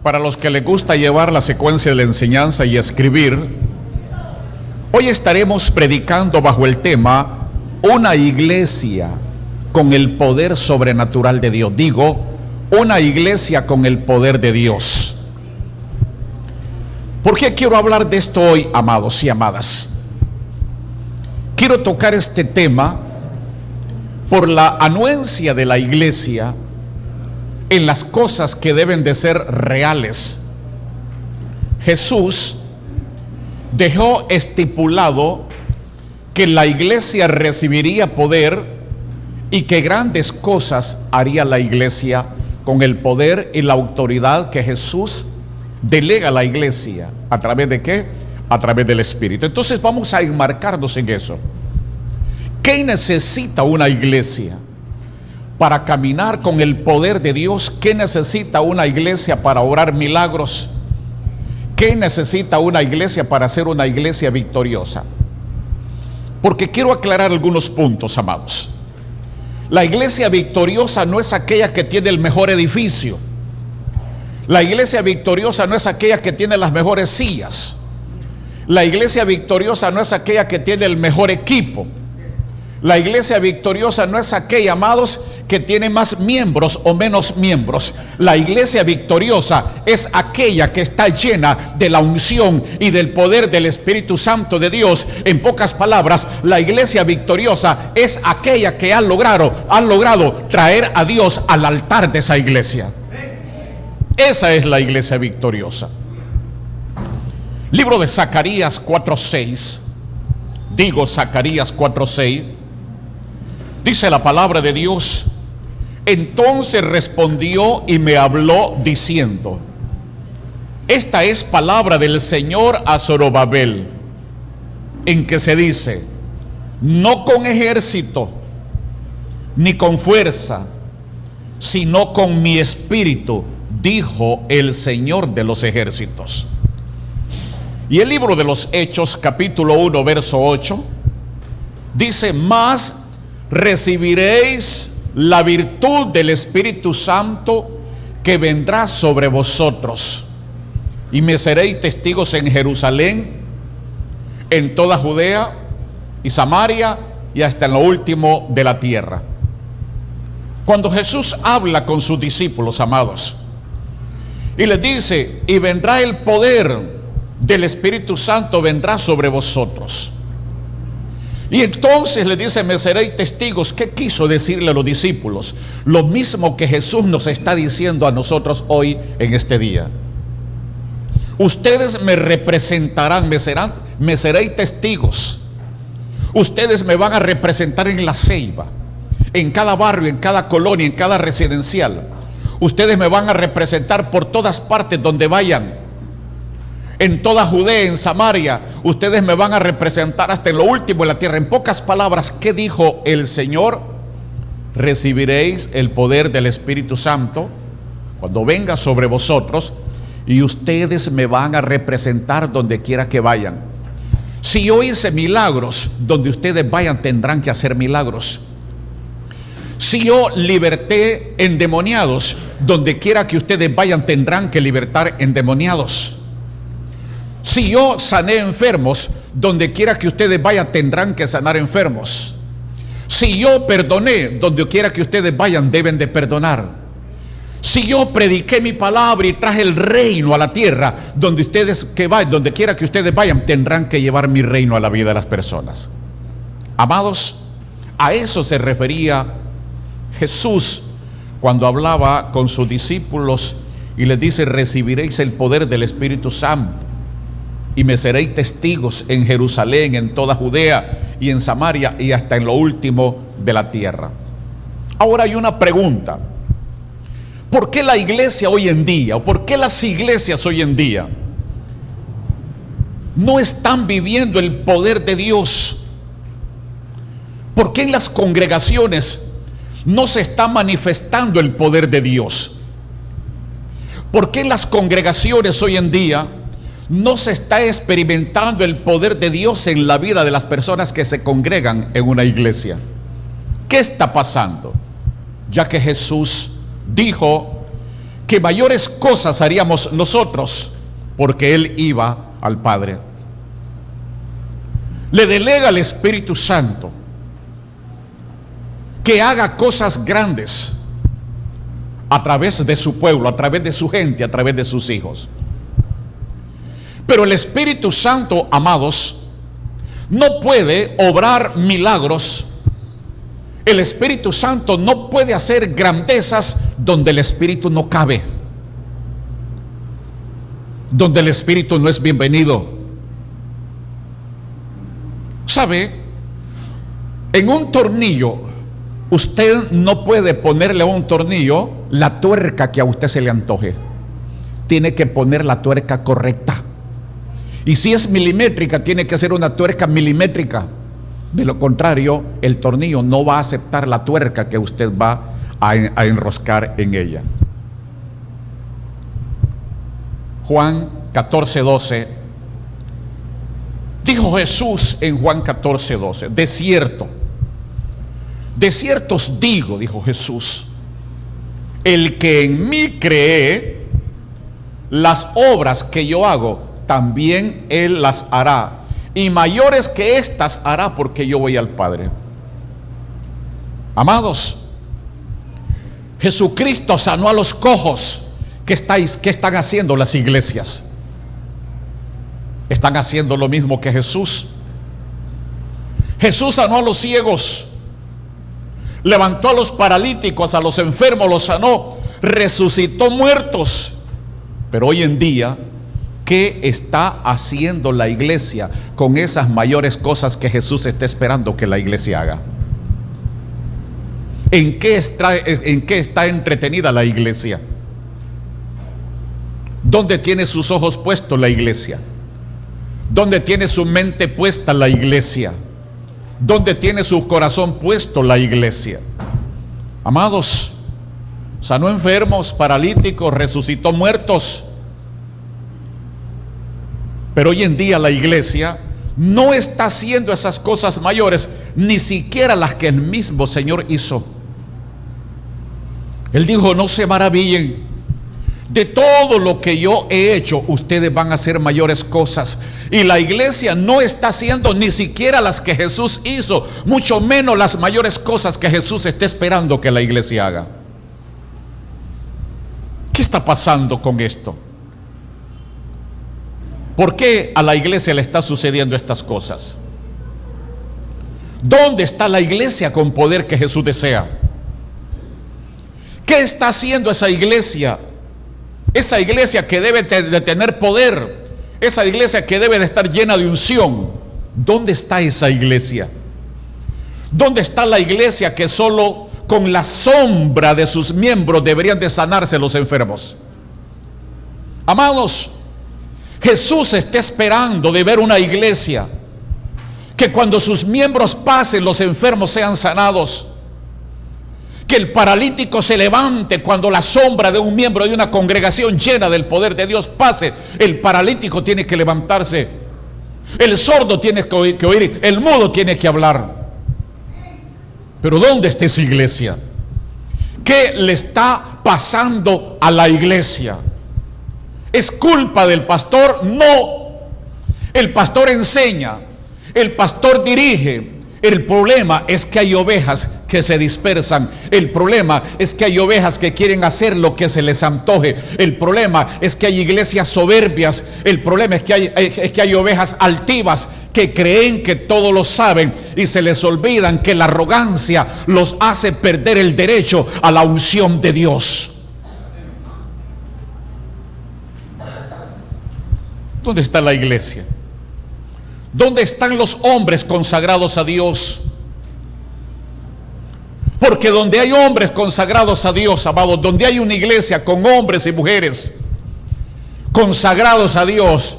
Para los que les gusta llevar la secuencia de la enseñanza y escribir, hoy estaremos predicando bajo el tema una iglesia con el poder sobrenatural de Dios. Digo, una iglesia con el poder de Dios. ¿Por qué quiero hablar de esto hoy, amados y amadas? Quiero tocar este tema por la anuencia de la iglesia en las cosas que deben de ser reales. Jesús dejó estipulado que la iglesia recibiría poder y que grandes cosas haría la iglesia con el poder y la autoridad que Jesús delega a la iglesia. ¿A través de qué? A través del Espíritu. Entonces vamos a enmarcarnos en eso. ¿Qué necesita una iglesia para caminar con el poder de Dios? ¿Qué necesita una iglesia para obrar milagros? ¿Qué necesita una iglesia para ser una iglesia victoriosa? Porque quiero aclarar algunos puntos, amados. La iglesia victoriosa no es aquella que tiene el mejor edificio. La iglesia victoriosa no es aquella que tiene las mejores sillas. La iglesia victoriosa no es aquella que tiene el mejor equipo. La iglesia victoriosa no es aquella, amados, que tiene más miembros o menos miembros. La iglesia victoriosa es aquella que está llena de la unción y del poder del Espíritu Santo de Dios. En pocas palabras, la iglesia victoriosa es aquella que ha logrado traer a Dios al altar de esa iglesia. Esa es la iglesia victoriosa. Libro de Zacarías 4:6. Digo Zacarías 4:6. Dice la palabra de Dios: entonces respondió y me habló diciendo. Esta es palabra del Señor a Zorobabel, en que se dice: no con ejército ni con fuerza, sino con mi espíritu, dijo el Señor de los ejércitos. Y el libro de los Hechos, capítulo 1, verso 8, dice: mas recibiréis la virtud del Espíritu Santo que vendrá sobre vosotros, y me seréis testigos en Jerusalén, en toda Judea y Samaria y hasta en lo último de la tierra. Cuando Jesús habla con sus discípulos, amados, y les dice: y vendrá el poder del Espíritu Santo, vendrá sobre vosotros. Y entonces le dice: me seréis testigos. ¿Qué quiso decirle a los discípulos? Lo mismo que Jesús nos está diciendo a nosotros hoy en este día. Ustedes me representarán, me seréis testigos. Ustedes me van a representar en la Ceiba, en cada barrio, en cada colonia, en cada residencial. Ustedes me van a representar por todas partes donde vayan. En toda Judea, en Samaria, ustedes me van a representar hasta en lo último de la tierra. En pocas palabras, ¿qué dijo el Señor? Recibiréis el poder del Espíritu Santo cuando venga sobre vosotros, y ustedes me van a representar donde quiera que vayan. Si yo hice milagros, donde ustedes vayan tendrán que hacer milagros. Si yo liberté endemoniados, donde quiera que ustedes vayan tendrán que libertar endemoniados. Si yo sané enfermos, donde quiera que ustedes vayan tendrán que sanar enfermos. Si yo perdoné, donde quiera que ustedes vayan deben de perdonar. Si yo prediqué mi palabra y traje el reino a la tierra, donde quiera que ustedes vayan tendrán que llevar mi reino a la vida de las personas. Amados, a eso se refería Jesús cuando hablaba con sus discípulos y les dice: recibiréis el poder del Espíritu Santo y me seréis testigos en Jerusalén, en toda Judea y en Samaria y hasta en lo último de la tierra. Ahora hay una pregunta: ¿por qué la iglesia hoy en día, o por qué las iglesias hoy en día no están viviendo el poder de Dios? ¿Por qué en las congregaciones no se está manifestando el poder de Dios? ¿Por qué en las congregaciones hoy en día no se está experimentando el poder de Dios en la vida de las personas que se congregan en una iglesia? ¿Qué está pasando? Ya que Jesús dijo que mayores cosas haríamos nosotros, porque Él iba al Padre. Le delega al Espíritu Santo que haga cosas grandes a través de su pueblo, a través de su gente, a través de sus hijos. Pero el Espíritu Santo, amados, no puede obrar milagros. El Espíritu Santo no puede hacer grandezas donde el Espíritu no cabe, donde el Espíritu no es bienvenido. ¿Sabe? En un tornillo, usted no puede ponerle a un tornillo la tuerca que a usted se le antoje. Tiene que poner la tuerca correcta. Y si es milimétrica, tiene que ser una tuerca milimétrica. De lo contrario, el tornillo no va a aceptar la tuerca que usted va a enroscar en ella. Juan 14:12. Dijo Jesús en Juan 14:12: de cierto os digo, dijo Jesús, el que en mí cree, las obras que yo hago, también él las hará, y mayores que estas hará, porque yo voy al Padre. Amados, Jesucristo sanó a los cojos. ¿Qué están haciendo las iglesias? Están haciendo lo mismo que Jesús. Jesús sanó a los ciegos, levantó a los paralíticos, a los enfermos los sanó, resucitó muertos. Pero hoy en día, ¿qué está haciendo la iglesia con esas mayores cosas que Jesús está esperando que la iglesia haga? ¿En qué está entretenida la iglesia? ¿Dónde tiene sus ojos puestos la iglesia? ¿Dónde tiene su mente puesta la iglesia? ¿Dónde tiene su corazón puesto la iglesia? Amados, sanó enfermos, paralíticos, resucitó muertos. Pero hoy en día la iglesia no está haciendo esas cosas mayores, ni siquiera las que el mismo Señor hizo. Él dijo: no se maravillen de todo lo que yo he hecho, ustedes van a hacer mayores cosas. Y la iglesia no está haciendo ni siquiera las que Jesús hizo, mucho menos las mayores cosas que Jesús está esperando que la iglesia haga. ¿Qué está pasando con esto? ¿Por qué a la iglesia le está sucediendo estas cosas? ¿Dónde está la iglesia con poder que Jesús desea? ¿Qué está haciendo esa iglesia? Esa iglesia que debe de tener poder, esa iglesia que debe de estar llena de unción. ¿Dónde está esa iglesia? ¿Dónde está la iglesia que solo con la sombra de sus miembros deberían de sanarse los enfermos? Amados, Jesús está esperando de ver una iglesia que cuando sus miembros pasen, los enfermos sean sanados. Que el paralítico se levante cuando la sombra de un miembro de una congregación llena del poder de Dios pase. El paralítico tiene que levantarse. El sordo tiene que oír. El mudo tiene que hablar. Pero ¿dónde está esa iglesia? ¿Qué le está pasando a la iglesia? ¿Es culpa del pastor? No. El pastor enseña, el pastor dirige. El problema es que hay ovejas que se dispersan. El problema es que hay ovejas que quieren hacer lo que se les antoje. El problema es que hay iglesias soberbias. El problema es que hay ovejas altivas que creen que todo lo saben y se les olvidan que la arrogancia los hace perder el derecho a la unción de Dios. ¿Dónde está la iglesia? ¿Dónde están los hombres consagrados a Dios? Porque donde hay hombres consagrados a Dios, amados, donde hay una iglesia con hombres y mujeres consagrados a Dios,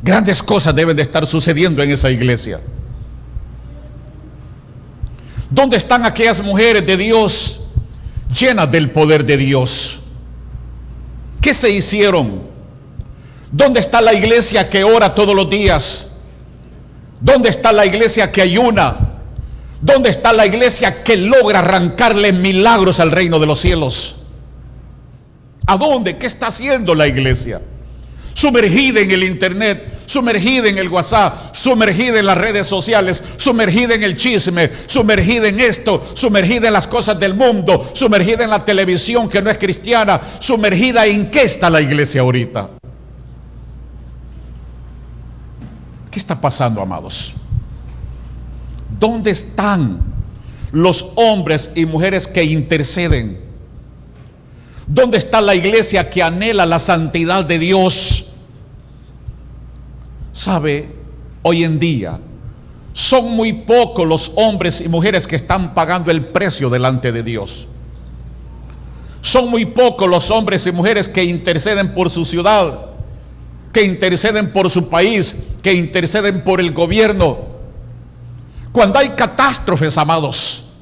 grandes cosas deben de estar sucediendo en esa iglesia. ¿Dónde están aquellas mujeres de Dios llenas del poder de Dios? ¿Qué se hicieron? ¿Dónde está la iglesia que ora todos los días? ¿Dónde está la iglesia que ayuna? ¿Dónde está la iglesia que logra arrancarle milagros al reino de los cielos? ¿A dónde? ¿Qué está haciendo la iglesia? Sumergida en el internet, sumergida en el WhatsApp, sumergida en las redes sociales, sumergida en el chisme, sumergida en esto, sumergida en las cosas del mundo, sumergida en la televisión que no es cristiana, sumergida en qué está la iglesia ahorita. ¿Qué está pasando, amados? ¿Dónde están los hombres y mujeres que interceden? ¿Dónde está la iglesia que anhela la santidad de Dios? ¿Sabe? Hoy en día son muy pocos los hombres y mujeres que están pagando el precio delante de Dios. Son muy pocos los hombres y mujeres que interceden por su ciudad, que interceden por su país, que interceden por el gobierno. Cuando hay catástrofes, amados,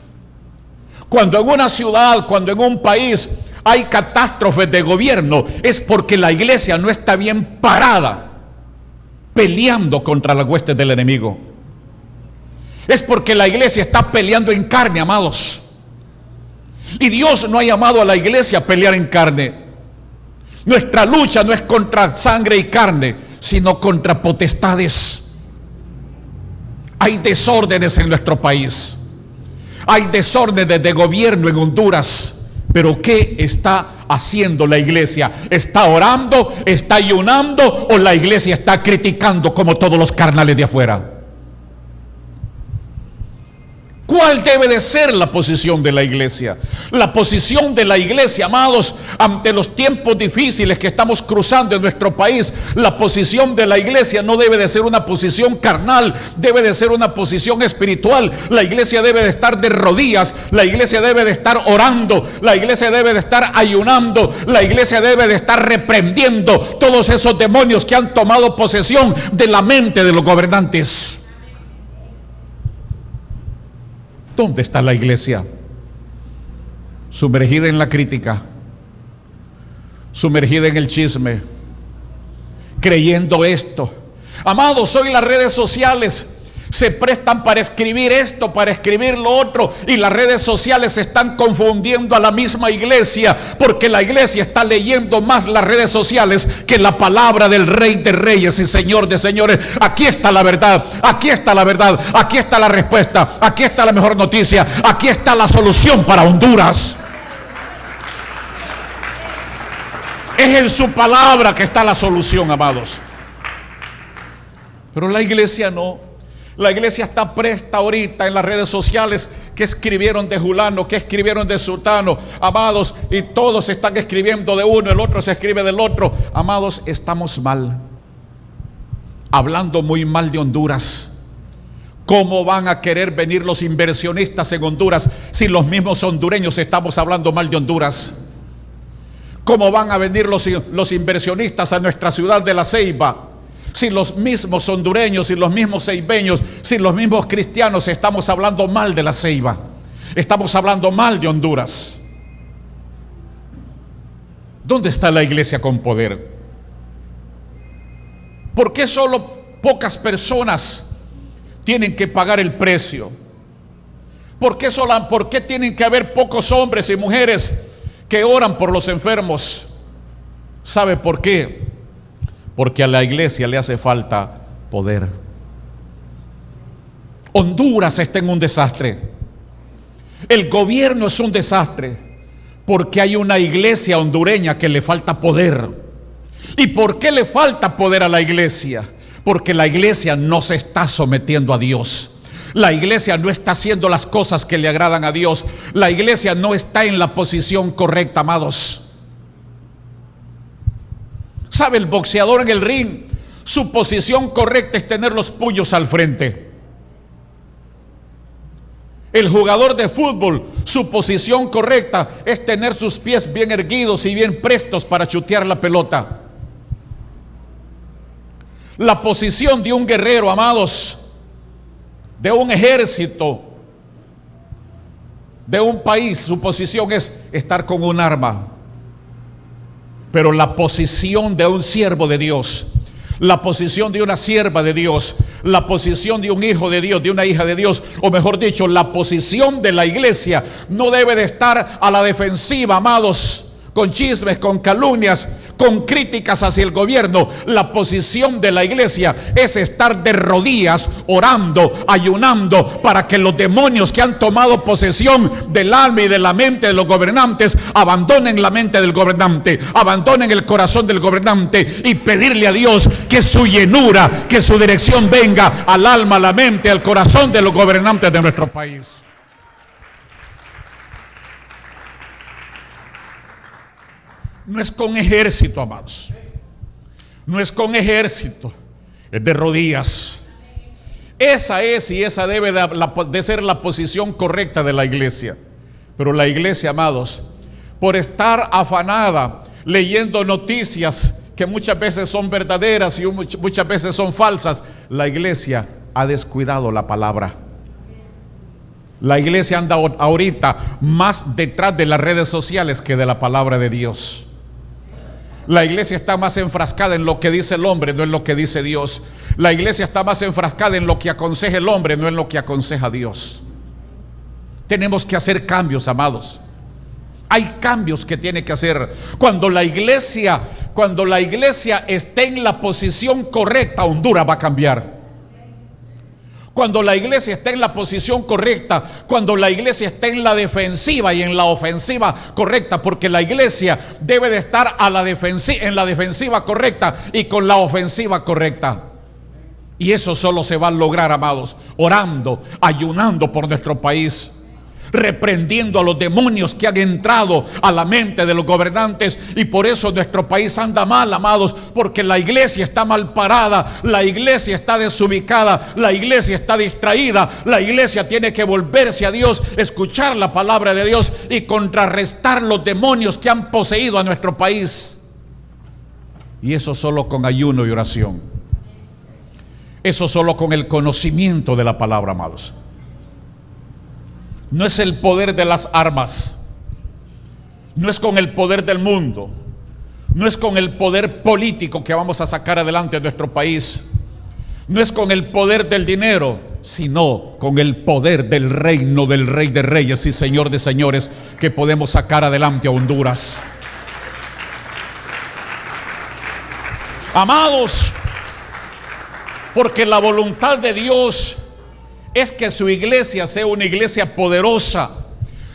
cuando en una ciudad, cuando en un país hay catástrofes de gobierno, es porque la iglesia no está bien parada peleando contra las huestes del enemigo. Es porque la iglesia está peleando en carne, amados. Y Dios no ha llamado a la iglesia a pelear en carne. Nuestra lucha no es contra sangre y carne, sino contra potestades. Hay desórdenes en nuestro país. Hay desórdenes de gobierno en Honduras. Pero ¿qué está haciendo la iglesia? ¿Está orando? ¿Está ayunando? ¿O la iglesia está criticando como todos los carnales de afuera? ¿Cuál debe de ser la posición de la iglesia? La posición de la iglesia, amados, ante los tiempos difíciles que estamos cruzando en nuestro país, la posición de la iglesia no debe de ser una posición carnal, debe de ser una posición espiritual. La iglesia debe de estar de rodillas, la iglesia debe de estar orando, la iglesia debe de estar ayunando, la iglesia debe de estar reprendiendo todos esos demonios que han tomado posesión de la mente de los gobernantes. ¿Dónde está la iglesia? Sumergida en la crítica, sumergida en el chisme, creyendo esto. Amados, hoy las redes sociales se prestan para escribir esto, para escribir lo otro, y las redes sociales están confundiendo a la misma iglesia, porque la iglesia está leyendo más las redes sociales que la palabra del Rey de Reyes y Señor de Señores. Aquí está la verdad, aquí está la verdad, aquí está la respuesta, aquí está la mejor noticia, aquí está la solución para Honduras. Es en su palabra que está la solución, amados. Pero la iglesia no. La iglesia está presta ahorita en las redes sociales, que escribieron de Julano, que escribieron de Sultano, amados, y todos están escribiendo de uno, el otro se escribe del otro. Amados, estamos mal, hablando muy mal de Honduras. ¿Cómo van a querer venir los inversionistas en Honduras si los mismos hondureños estamos hablando mal de Honduras? ¿Cómo van a venir los inversionistas a nuestra ciudad de La Ceiba si los mismos hondureños y los mismos ceibeños, si los mismos cristianos estamos hablando mal de La Ceiba? Estamos hablando mal de Honduras. ¿Dónde está la iglesia con poder? ¿Por qué solo pocas personas tienen que pagar el precio? ¿Por qué tienen que haber pocos hombres y mujeres que oran por los enfermos? ¿Sabe por qué? Porque a la iglesia le hace falta poder. Honduras está en un desastre. El gobierno es un desastre porque hay una iglesia hondureña que le falta poder. ¿Y por qué le falta poder a la iglesia? Porque la iglesia no se está sometiendo a Dios. La iglesia no está haciendo las cosas que le agradan a Dios. La iglesia no está en la posición correcta, amados. ¿Sabe? El boxeador en el ring, su posición correcta es tener los puños al frente. El jugador de fútbol, su posición correcta es tener sus pies bien erguidos y bien prestos para chutear la pelota. La posición de un guerrero, amados, de un ejército, de un país, su posición es estar con un arma. Pero la posición de un siervo de Dios, la posición de una sierva de Dios, la posición de un hijo de Dios, de una hija de Dios, o mejor dicho, la posición de la iglesia no debe de estar a la defensiva, amados, con chismes, con calumnias, con críticas hacia el gobierno. La posición de la iglesia es estar de rodillas, orando, ayunando, para que los demonios que han tomado posesión del alma y de la mente de los gobernantes abandonen la mente del gobernante, abandonen el corazón del gobernante, y pedirle a Dios que su llenura, que su dirección venga al alma, a la mente, al corazón de los gobernantes de nuestro país. No es con ejército, amados. No es con ejército. Es de rodillas. Esa es y esa debe de ser la posición correcta de la iglesia. Pero la iglesia, amados, por estar afanada leyendo noticias que muchas veces son verdaderas y muchas veces son falsas, la iglesia ha descuidado la palabra. La iglesia anda ahorita más detrás de las redes sociales que de la palabra de Dios. La iglesia está más enfrascada en lo que dice el hombre, no en lo que dice Dios. La iglesia está más enfrascada en lo que aconseja el hombre, no en lo que aconseja Dios. Tenemos que hacer cambios, amados. Hay cambios que tiene que hacer. Cuando la iglesia esté en la posición correcta, Honduras va a cambiar. Cuando la iglesia esté en la posición correcta, cuando la iglesia esté en la defensiva y en la ofensiva correcta, porque la iglesia debe de estar en la defensiva correcta y con la ofensiva correcta. Y eso solo se va a lograr, amados, orando, ayunando por nuestro país, reprendiendo a los demonios que han entrado a la mente de los gobernantes. Y por eso nuestro país anda mal, amados, porque la iglesia está mal parada, la iglesia está desubicada, la iglesia está distraída. La iglesia tiene que volverse a Dios, escuchar la palabra de Dios y contrarrestar los demonios que han poseído a nuestro país. Y eso solo con ayuno y oración. Eso solo con el conocimiento de la palabra, amados. No es el poder de las armas, no es con el poder del mundo, no es con el poder político que vamos a sacar adelante nuestro país, no es con el poder del dinero, sino con el poder del reino del Rey de Reyes y Señor de Señores, que podemos sacar adelante a Honduras. Amados, porque la voluntad de Dios es que su iglesia sea una iglesia poderosa.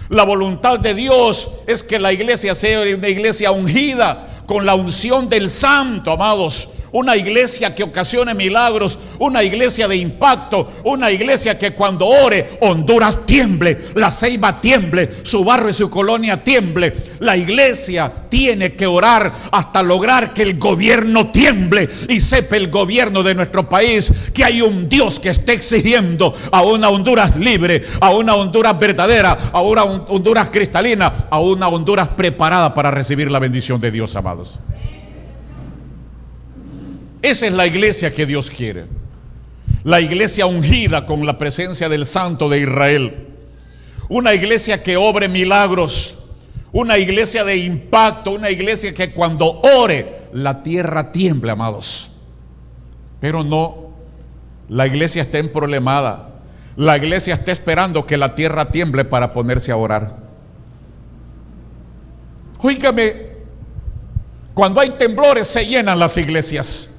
La voluntad de Dios es que la iglesia sea una iglesia ungida con la unción del Santo, amados. Una iglesia que ocasione milagros, una iglesia de impacto, una iglesia que cuando ore Honduras tiemble, La Ceiba tiemble, su barrio y su colonia tiemble. La iglesia tiene que orar hasta lograr que el gobierno tiemble y sepa el gobierno de nuestro país que hay un Dios que está exigiendo a una Honduras libre, a una Honduras verdadera, a una Honduras cristalina, a una Honduras preparada para recibir la bendición de Dios, amados. Esa es la iglesia que Dios quiere. La iglesia ungida con la presencia del Santo de Israel. Una iglesia que obre milagros. Una iglesia de impacto. Una iglesia que cuando ore la tierra tiemble, amados. Pero no, la iglesia está emproblemada. La iglesia está esperando que la tierra tiemble para ponerse a orar. Óigame, cuando hay temblores se llenan las iglesias.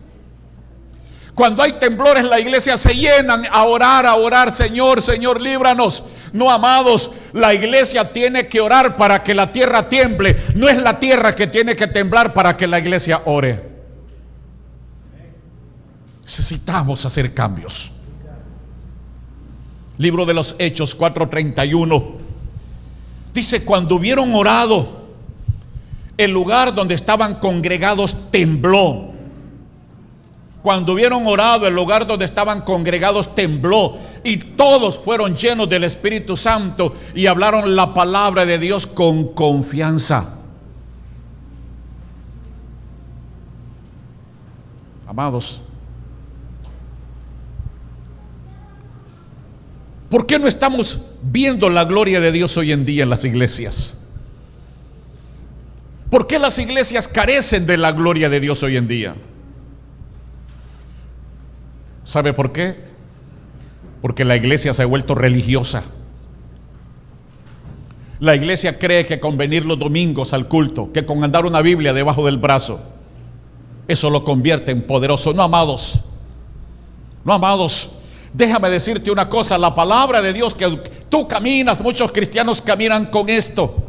Cuando hay temblores, la iglesia se llenan a orar, Señor, Señor, líbranos. No, amados, la iglesia tiene que orar para que la tierra tiemble. No es la tierra que tiene que temblar para que la iglesia ore. Necesitamos hacer cambios. Libro de los Hechos 4:31. Dice, cuando hubieron orado, el lugar donde estaban congregados tembló. Cuando hubieron orado, el lugar donde estaban congregados tembló, y todos fueron llenos del Espíritu Santo y hablaron la palabra de Dios con confianza. Amados, ¿por qué no estamos viendo la gloria de Dios hoy en día en las iglesias? ¿Por qué las iglesias carecen de la gloria de Dios hoy en día? ¿Sabe por qué? Porque la iglesia se ha vuelto religiosa. La iglesia cree que con venir los domingos al culto, que con andar una Biblia debajo del brazo, eso lo convierte en poderoso. No, amados. No, amados. Déjame decirte una cosa. La palabra de Dios que tú caminas, muchos cristianos caminan con esto,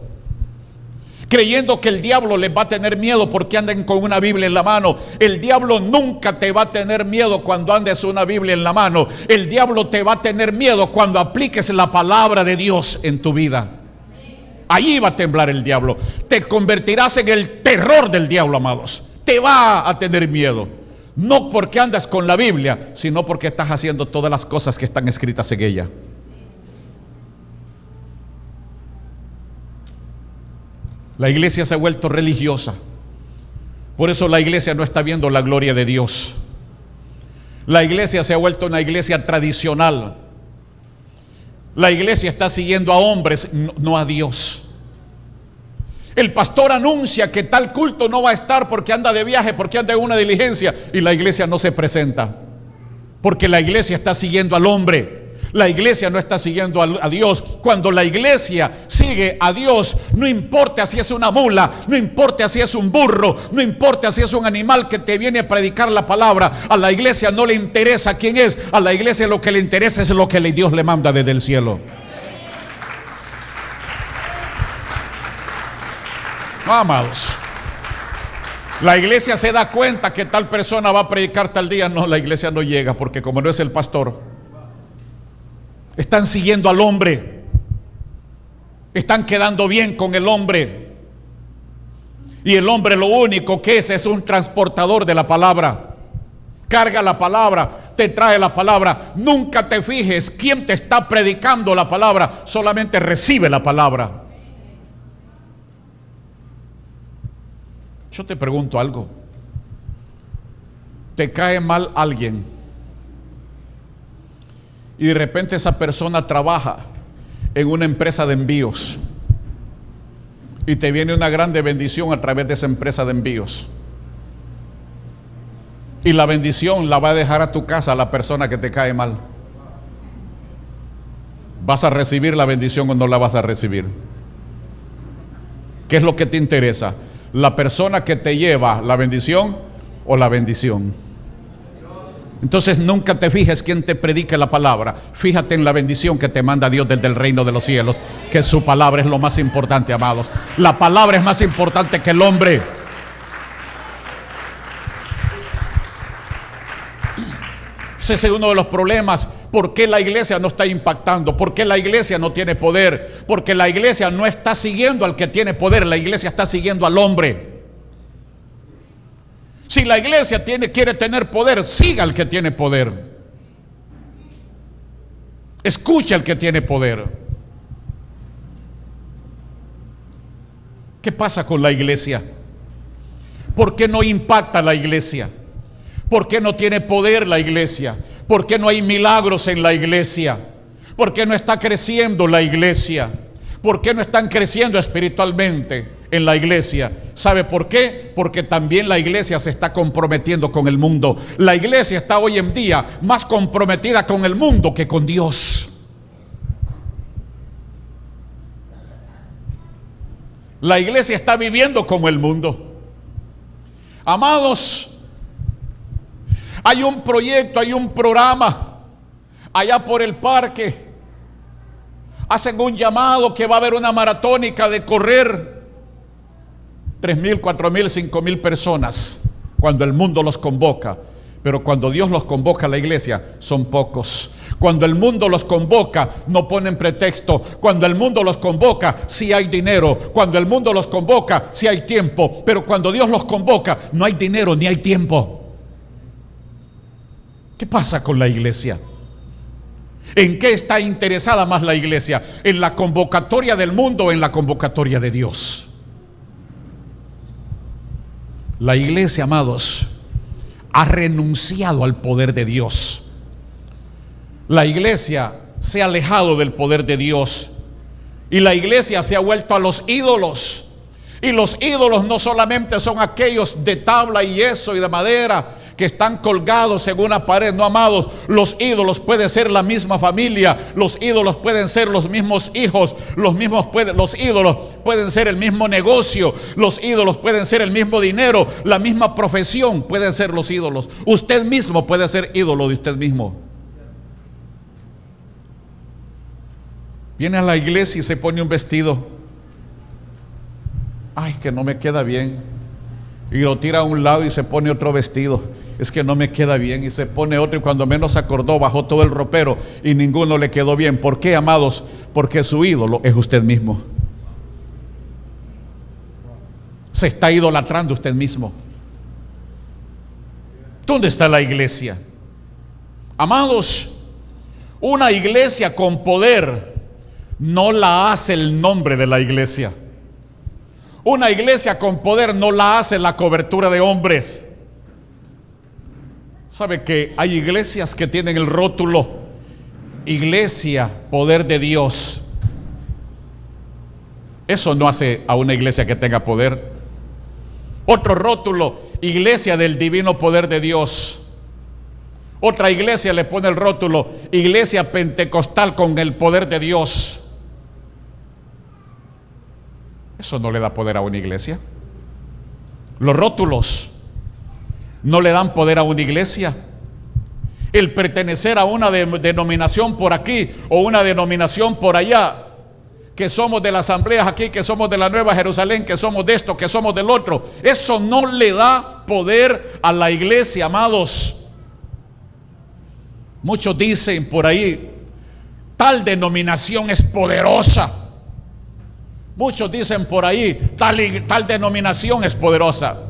creyendo que el diablo les va a tener miedo porque anden con una Biblia en la mano. El diablo nunca te va a tener miedo cuando andes una Biblia en la mano. El diablo te va a tener miedo cuando apliques la palabra de Dios en tu vida. Allí va a temblar el diablo. Te convertirás en el terror del diablo, amados. Te va a tener miedo. No porque andas con la Biblia, sino porque estás haciendo todas las cosas que están escritas en ella. La iglesia se ha vuelto religiosa. Por eso la iglesia no está viendo la gloria de Dios. La iglesia se ha vuelto una iglesia tradicional. La iglesia está siguiendo a hombres, no a Dios. El pastor anuncia que tal culto no va a estar porque anda de viaje, porque anda en una diligencia, y la iglesia no se presenta, porque la iglesia está siguiendo al hombre. La iglesia no está siguiendo a Dios. Cuando la iglesia sigue a Dios, no importa si es una mula, no importa si es un burro, no importa si es un animal que te viene a predicar la palabra, a la iglesia no le interesa quién es. A la iglesia lo que le interesa es lo que Dios le manda desde el cielo. No, amados. La iglesia se da cuenta que tal persona va a predicar tal día. No, la iglesia no llega porque como no es el pastor, están siguiendo al hombre, están quedando bien con el hombre, y el hombre lo único que es un transportador de la palabra. Carga la palabra, te trae la palabra. Nunca te fijes quién te está predicando la palabra, solamente recibe la palabra. Yo te pregunto algo. ¿Te cae mal alguien y de repente esa persona trabaja en una empresa de envíos y te viene una grande bendición a través de esa empresa de envíos, y la bendición la va a dejar a tu casa a la persona que te cae mal? ¿Vas a recibir la bendición o no la vas a recibir? ¿Qué es lo que te interesa? ¿La persona que te lleva la bendición o la bendición? Entonces nunca te fijes quién te predique la palabra. Fíjate en la bendición que te manda Dios desde el reino de los cielos, que su palabra es lo más importante, amados. La palabra es más importante que el hombre. Ese es uno de los problemas. ¿Por qué la iglesia no está impactando? ¿Por qué la iglesia no tiene poder? Porque la iglesia no está siguiendo al que tiene poder. La iglesia está siguiendo al hombre. Si la iglesia quiere tener poder, siga al que tiene poder. Escucha al que tiene poder. ¿Qué pasa con la iglesia? ¿Por qué no impacta la iglesia? ¿Por qué no tiene poder la iglesia? ¿Por qué no hay milagros en la iglesia? ¿Por qué no está creciendo la iglesia? ¿Por qué no están creciendo espiritualmente en la iglesia? ¿Sabe por qué? Porque también la iglesia se está comprometiendo con el mundo. La iglesia está hoy en día más comprometida con el mundo que con Dios. La iglesia está viviendo como el mundo. Amados, hay un proyecto, hay un programa allá por el parque. Hacen un llamado que va a haber una maratónica de correr 3,000, 4,000, 5,000 personas cuando el mundo los convoca. Pero cuando Dios los convoca a la iglesia, son pocos. Cuando el mundo los convoca, no ponen pretexto. Cuando el mundo los convoca, sí hay dinero. Cuando el mundo los convoca, sí hay tiempo. Pero cuando Dios los convoca, no hay dinero ni hay tiempo. ¿Qué pasa con la iglesia? ¿En qué está interesada más la iglesia? ¿En la convocatoria del mundo o en la convocatoria de Dios? La iglesia, amados, ha renunciado al poder de Dios. La iglesia se ha alejado del poder de Dios y la iglesia se ha vuelto a los ídolos. Y los ídolos no solamente son aquellos de tabla y yeso y de madera que están colgados en una pared. No, amados, los ídolos pueden ser la misma familia, los ídolos pueden ser los mismos hijos, los ídolos pueden ser el mismo negocio, los ídolos pueden ser el mismo dinero, la misma profesión pueden ser los ídolos. Usted mismo puede ser ídolo de usted mismo. Viene a la iglesia y se pone un vestido. Ay, que no me queda bien. Y lo tira a un lado y se pone otro vestido. Es que no me queda bien, y se pone otro, y cuando menos acordó bajó todo el ropero y ninguno le quedó bien. ¿Por qué, amados? Porque su ídolo es usted mismo. Se está idolatrando usted mismo. ¿Dónde está la iglesia? Amados, una iglesia con poder no la hace el nombre de la iglesia. Una iglesia con poder no la hace la cobertura de hombres. ¿Sabe que hay iglesias que tienen el rótulo Iglesia, poder de Dios? Eso no hace a una iglesia que tenga poder. Otro rótulo, Iglesia del divino poder de Dios. Otra iglesia le pone el rótulo Iglesia pentecostal con el poder de Dios. Eso no le da poder a una iglesia. Los rótulos no le dan poder a una iglesia. El pertenecer a una denominación por aquí o una denominación por allá, que somos de las asambleas aquí, que somos de la Nueva Jerusalén, que somos de esto, que somos del otro, eso no le da poder a la iglesia, amados. Muchos dicen por ahí, tal denominación es poderosa. Muchos dicen por ahí, tal denominación es poderosa.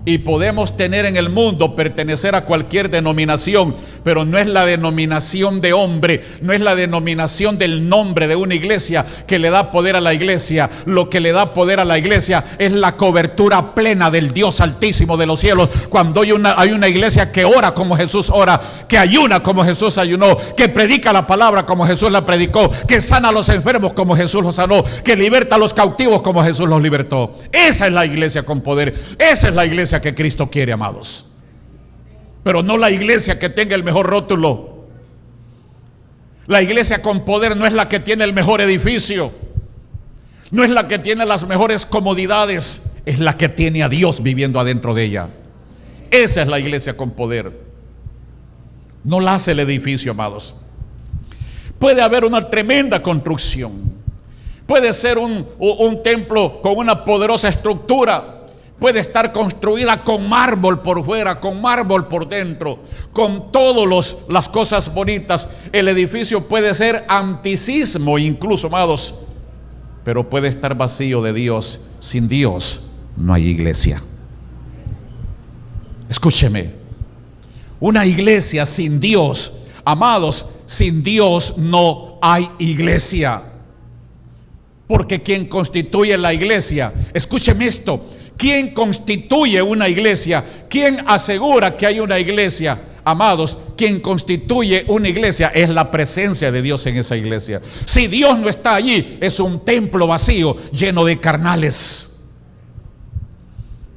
Y podemos tener en el mundo, pertenecer a cualquier denominación, pero no es la denominación de hombre, no es la denominación del nombre de una iglesia que le da poder a la iglesia. Lo que le da poder a la iglesia es la cobertura plena del Dios Altísimo de los cielos. Cuando hay una iglesia que ora como Jesús ora, que ayuna como Jesús ayunó, que predica la palabra como Jesús la predicó, que sana a los enfermos como Jesús los sanó, que liberta a los cautivos como Jesús los libertó. Esa es la iglesia con poder. Esa es la iglesia que Cristo quiere, amados. Pero no la iglesia que tenga el mejor rótulo. La iglesia con poder no es la que tiene el mejor edificio, no es la que tiene las mejores comodidades, es la que tiene a Dios viviendo adentro de ella. Esa es la iglesia con poder. No la hace el edificio, amados. Puede haber una tremenda construcción, puede ser un templo con una poderosa estructura, puede estar construida con mármol por fuera, con mármol por dentro, con todas las cosas bonitas. El edificio puede ser anticismo incluso, amados, pero puede estar vacío de Dios. Sin Dios no hay iglesia. Escúcheme, una iglesia sin Dios, amados, sin Dios no hay iglesia. Porque quien constituye la iglesia, escúcheme esto, ¿quién constituye una iglesia? ¿Quién asegura que hay una iglesia? Amados, quien constituye una iglesia es la presencia de Dios en esa iglesia. Si Dios no está allí, es un templo vacío, lleno de carnales.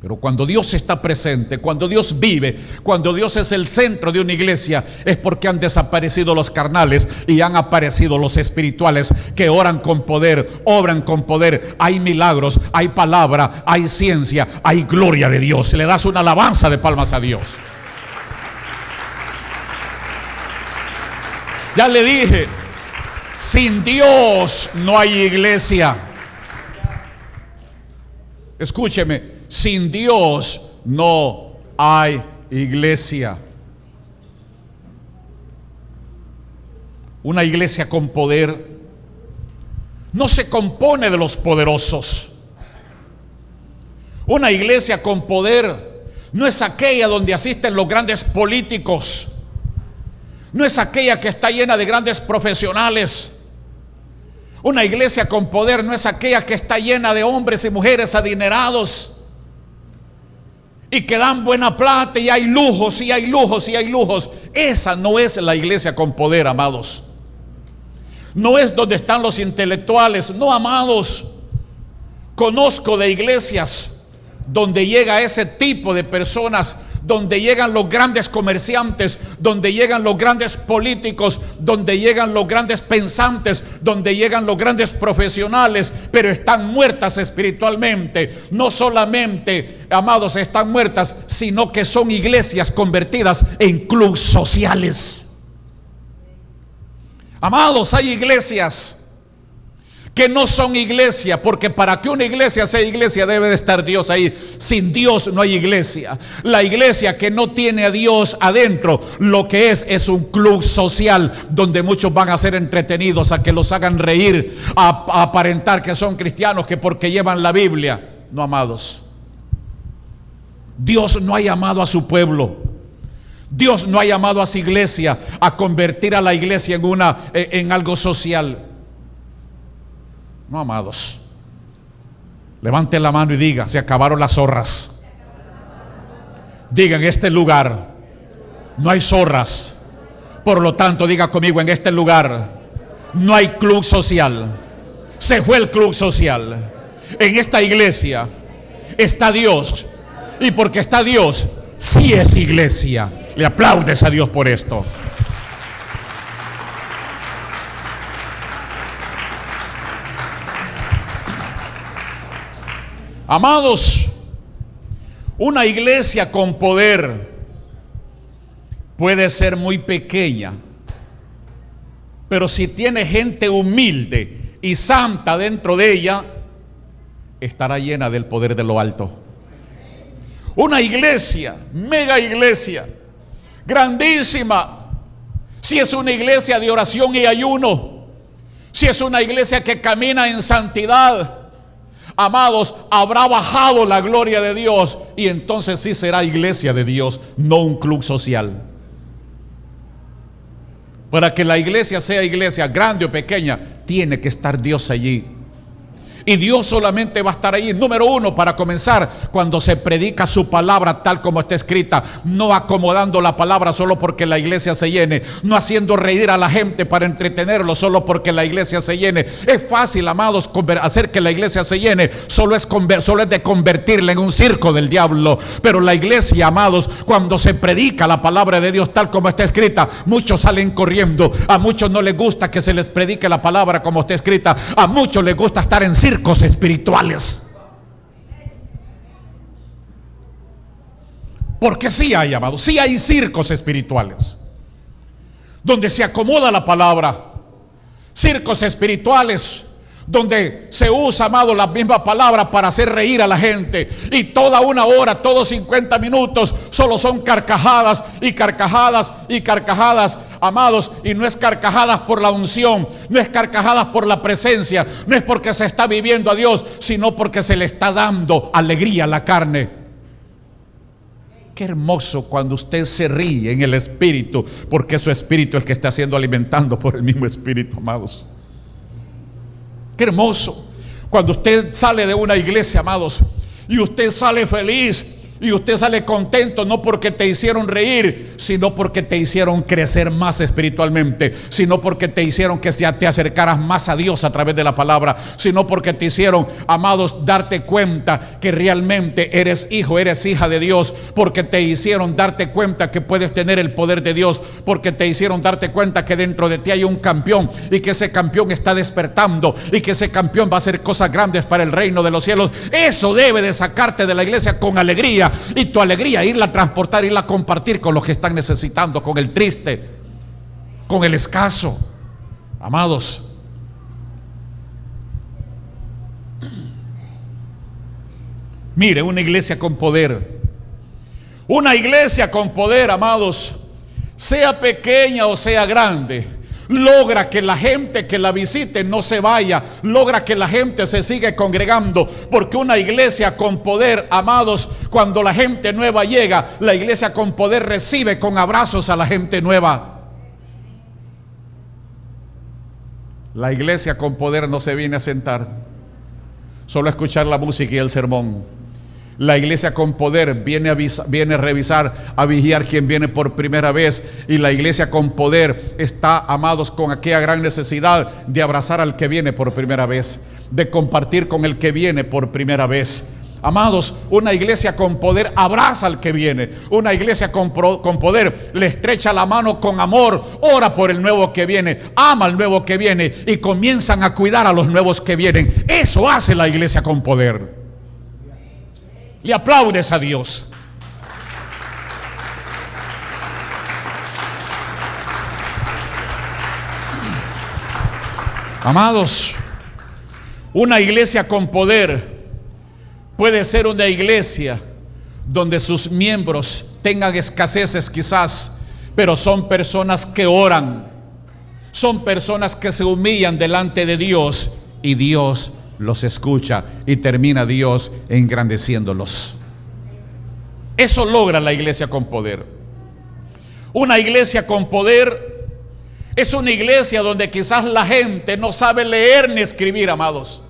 Pero cuando Dios está presente, cuando Dios vive, cuando Dios es el centro de una iglesia, es porque han desaparecido los carnales y han aparecido los espirituales que oran con poder, obran con poder. Hay milagros, hay palabra, hay ciencia, hay gloria de Dios. Le das una alabanza de palmas a Dios. Ya le dije, sin Dios no hay iglesia. Escúcheme, sin Dios no hay iglesia. Una iglesia con poder no se compone de los poderosos. Una iglesia con poder no es aquella donde asisten los grandes políticos, no es aquella que está llena de grandes profesionales. Una iglesia con poder no es aquella que está llena de hombres y mujeres adinerados y que dan buena plata y hay lujos y hay lujos y hay lujos. Esa no es la iglesia con poder, amados. No es donde están los intelectuales. No, amados. Conozco de iglesias donde llega ese tipo de personas, donde llegan los grandes comerciantes, donde llegan los grandes políticos, donde llegan los grandes pensantes, donde llegan los grandes profesionales, pero están muertas espiritualmente. No solamente, amados, están muertas, sino que son iglesias convertidas en clubes sociales. Amados, hay iglesias que no son iglesia, porque para que una iglesia sea iglesia debe de estar Dios ahí. Sin Dios no hay iglesia. La iglesia que no tiene a Dios adentro, lo que es un club social donde muchos van a ser entretenidos, a que los hagan reír, a aparentar que son cristianos, que porque llevan la Biblia. No, amados, Dios no ha llamado a su pueblo, Dios no ha llamado a su iglesia a convertir a la iglesia en algo social. No, amados, levante la mano y diga: se acabaron las zorras. Diga: en este lugar no hay zorras. Por lo tanto, diga conmigo: en este lugar no hay club social. Se fue el club social. En esta iglesia está Dios, y porque está Dios, sí es iglesia. Le aplaudes a Dios por esto. Amados, una iglesia con poder puede ser muy pequeña, pero si tiene gente humilde y santa dentro de ella, estará llena del poder de lo alto. Una iglesia, mega iglesia, grandísima, si es una iglesia de oración y ayuno, si es una iglesia que camina en santidad, amados, habrá bajado la gloria de Dios, y entonces sí será iglesia de Dios, no un club social. Para que la iglesia sea iglesia, grande o pequeña, tiene que estar Dios allí. Y Dios solamente va a estar ahí, número uno, para comenzar, cuando se predica su palabra tal como está escrita, no acomodando la palabra solo porque la iglesia se llene, no haciendo reír a la gente para entretenerlo solo porque la iglesia se llene. Es fácil, amados, hacer que la iglesia se llene, solo es de convertirla en un circo del diablo. Pero la iglesia, amados, cuando se predica la palabra de Dios tal como está escrita, muchos salen corriendo. A muchos no les gusta que se les predique la palabra como está escrita, a muchos les gusta estar en circos espirituales. Porque sí hay, amados, sí hay circos espirituales donde se acomoda la palabra, circos espirituales donde se usa, amado, la misma palabra para hacer reír a la gente, y toda una hora, todos 50 minutos solo son carcajadas y carcajadas y carcajadas, amados. Y no es carcajadas por la unción, no es carcajadas por la presencia, no es porque se está viviendo a Dios, sino porque se le está dando alegría a la carne. Qué hermoso cuando usted se ríe en el espíritu, porque su espíritu es el que está siendo alimentando por el mismo espíritu, amados. Qué hermoso cuando usted sale de una iglesia, amados, y usted sale feliz y usted sale contento, no porque te hicieron reír, sino porque te hicieron crecer más espiritualmente, sino porque te hicieron que te acercaras más a Dios a través de la palabra, sino porque te hicieron, amados, darte cuenta que realmente eres hijo, eres hija de Dios, porque te hicieron darte cuenta que puedes tener el poder de Dios, porque te hicieron darte cuenta que dentro de ti hay un campeón, y que ese campeón está despertando, y que ese campeón va a hacer cosas grandes para el reino de los cielos. Eso debe de sacarte de la iglesia con alegría, y tu alegría irla a transportar, irla a compartir con los que están necesitando, con el triste, con el escaso. Amados, mire, una iglesia con poder, amados, sea pequeña o sea grande, logra que la gente que la visite no se vaya, logra que la gente se siga congregando, porque una iglesia con poder, amados, cuando la gente nueva llega, la iglesia con poder recibe con abrazos a la gente nueva. La iglesia con poder no se viene a sentar solo a escuchar la música y el sermón. La iglesia con poder viene a revisar, a vigiar quien viene por primera vez. Y la iglesia con poder está, amados, con aquella gran necesidad de abrazar al que viene por primera vez, de compartir con el que viene por primera vez. Amados, una iglesia con poder abraza al que viene. Una iglesia con poder le estrecha la mano con amor, ora por el nuevo que viene, ama al nuevo que viene y comienzan a cuidar a los nuevos que vienen. Eso hace la iglesia con poder. Le aplaudes a Dios. Amados, una iglesia con poder puede ser una iglesia donde sus miembros tengan escaseces quizás, pero son personas que oran, son personas que se humillan delante de Dios y Dios los escucha y termina Dios engrandeciéndolos. Eso logra la iglesia con poder. Una iglesia con poder es una iglesia donde quizás la gente no sabe leer ni escribir, amados.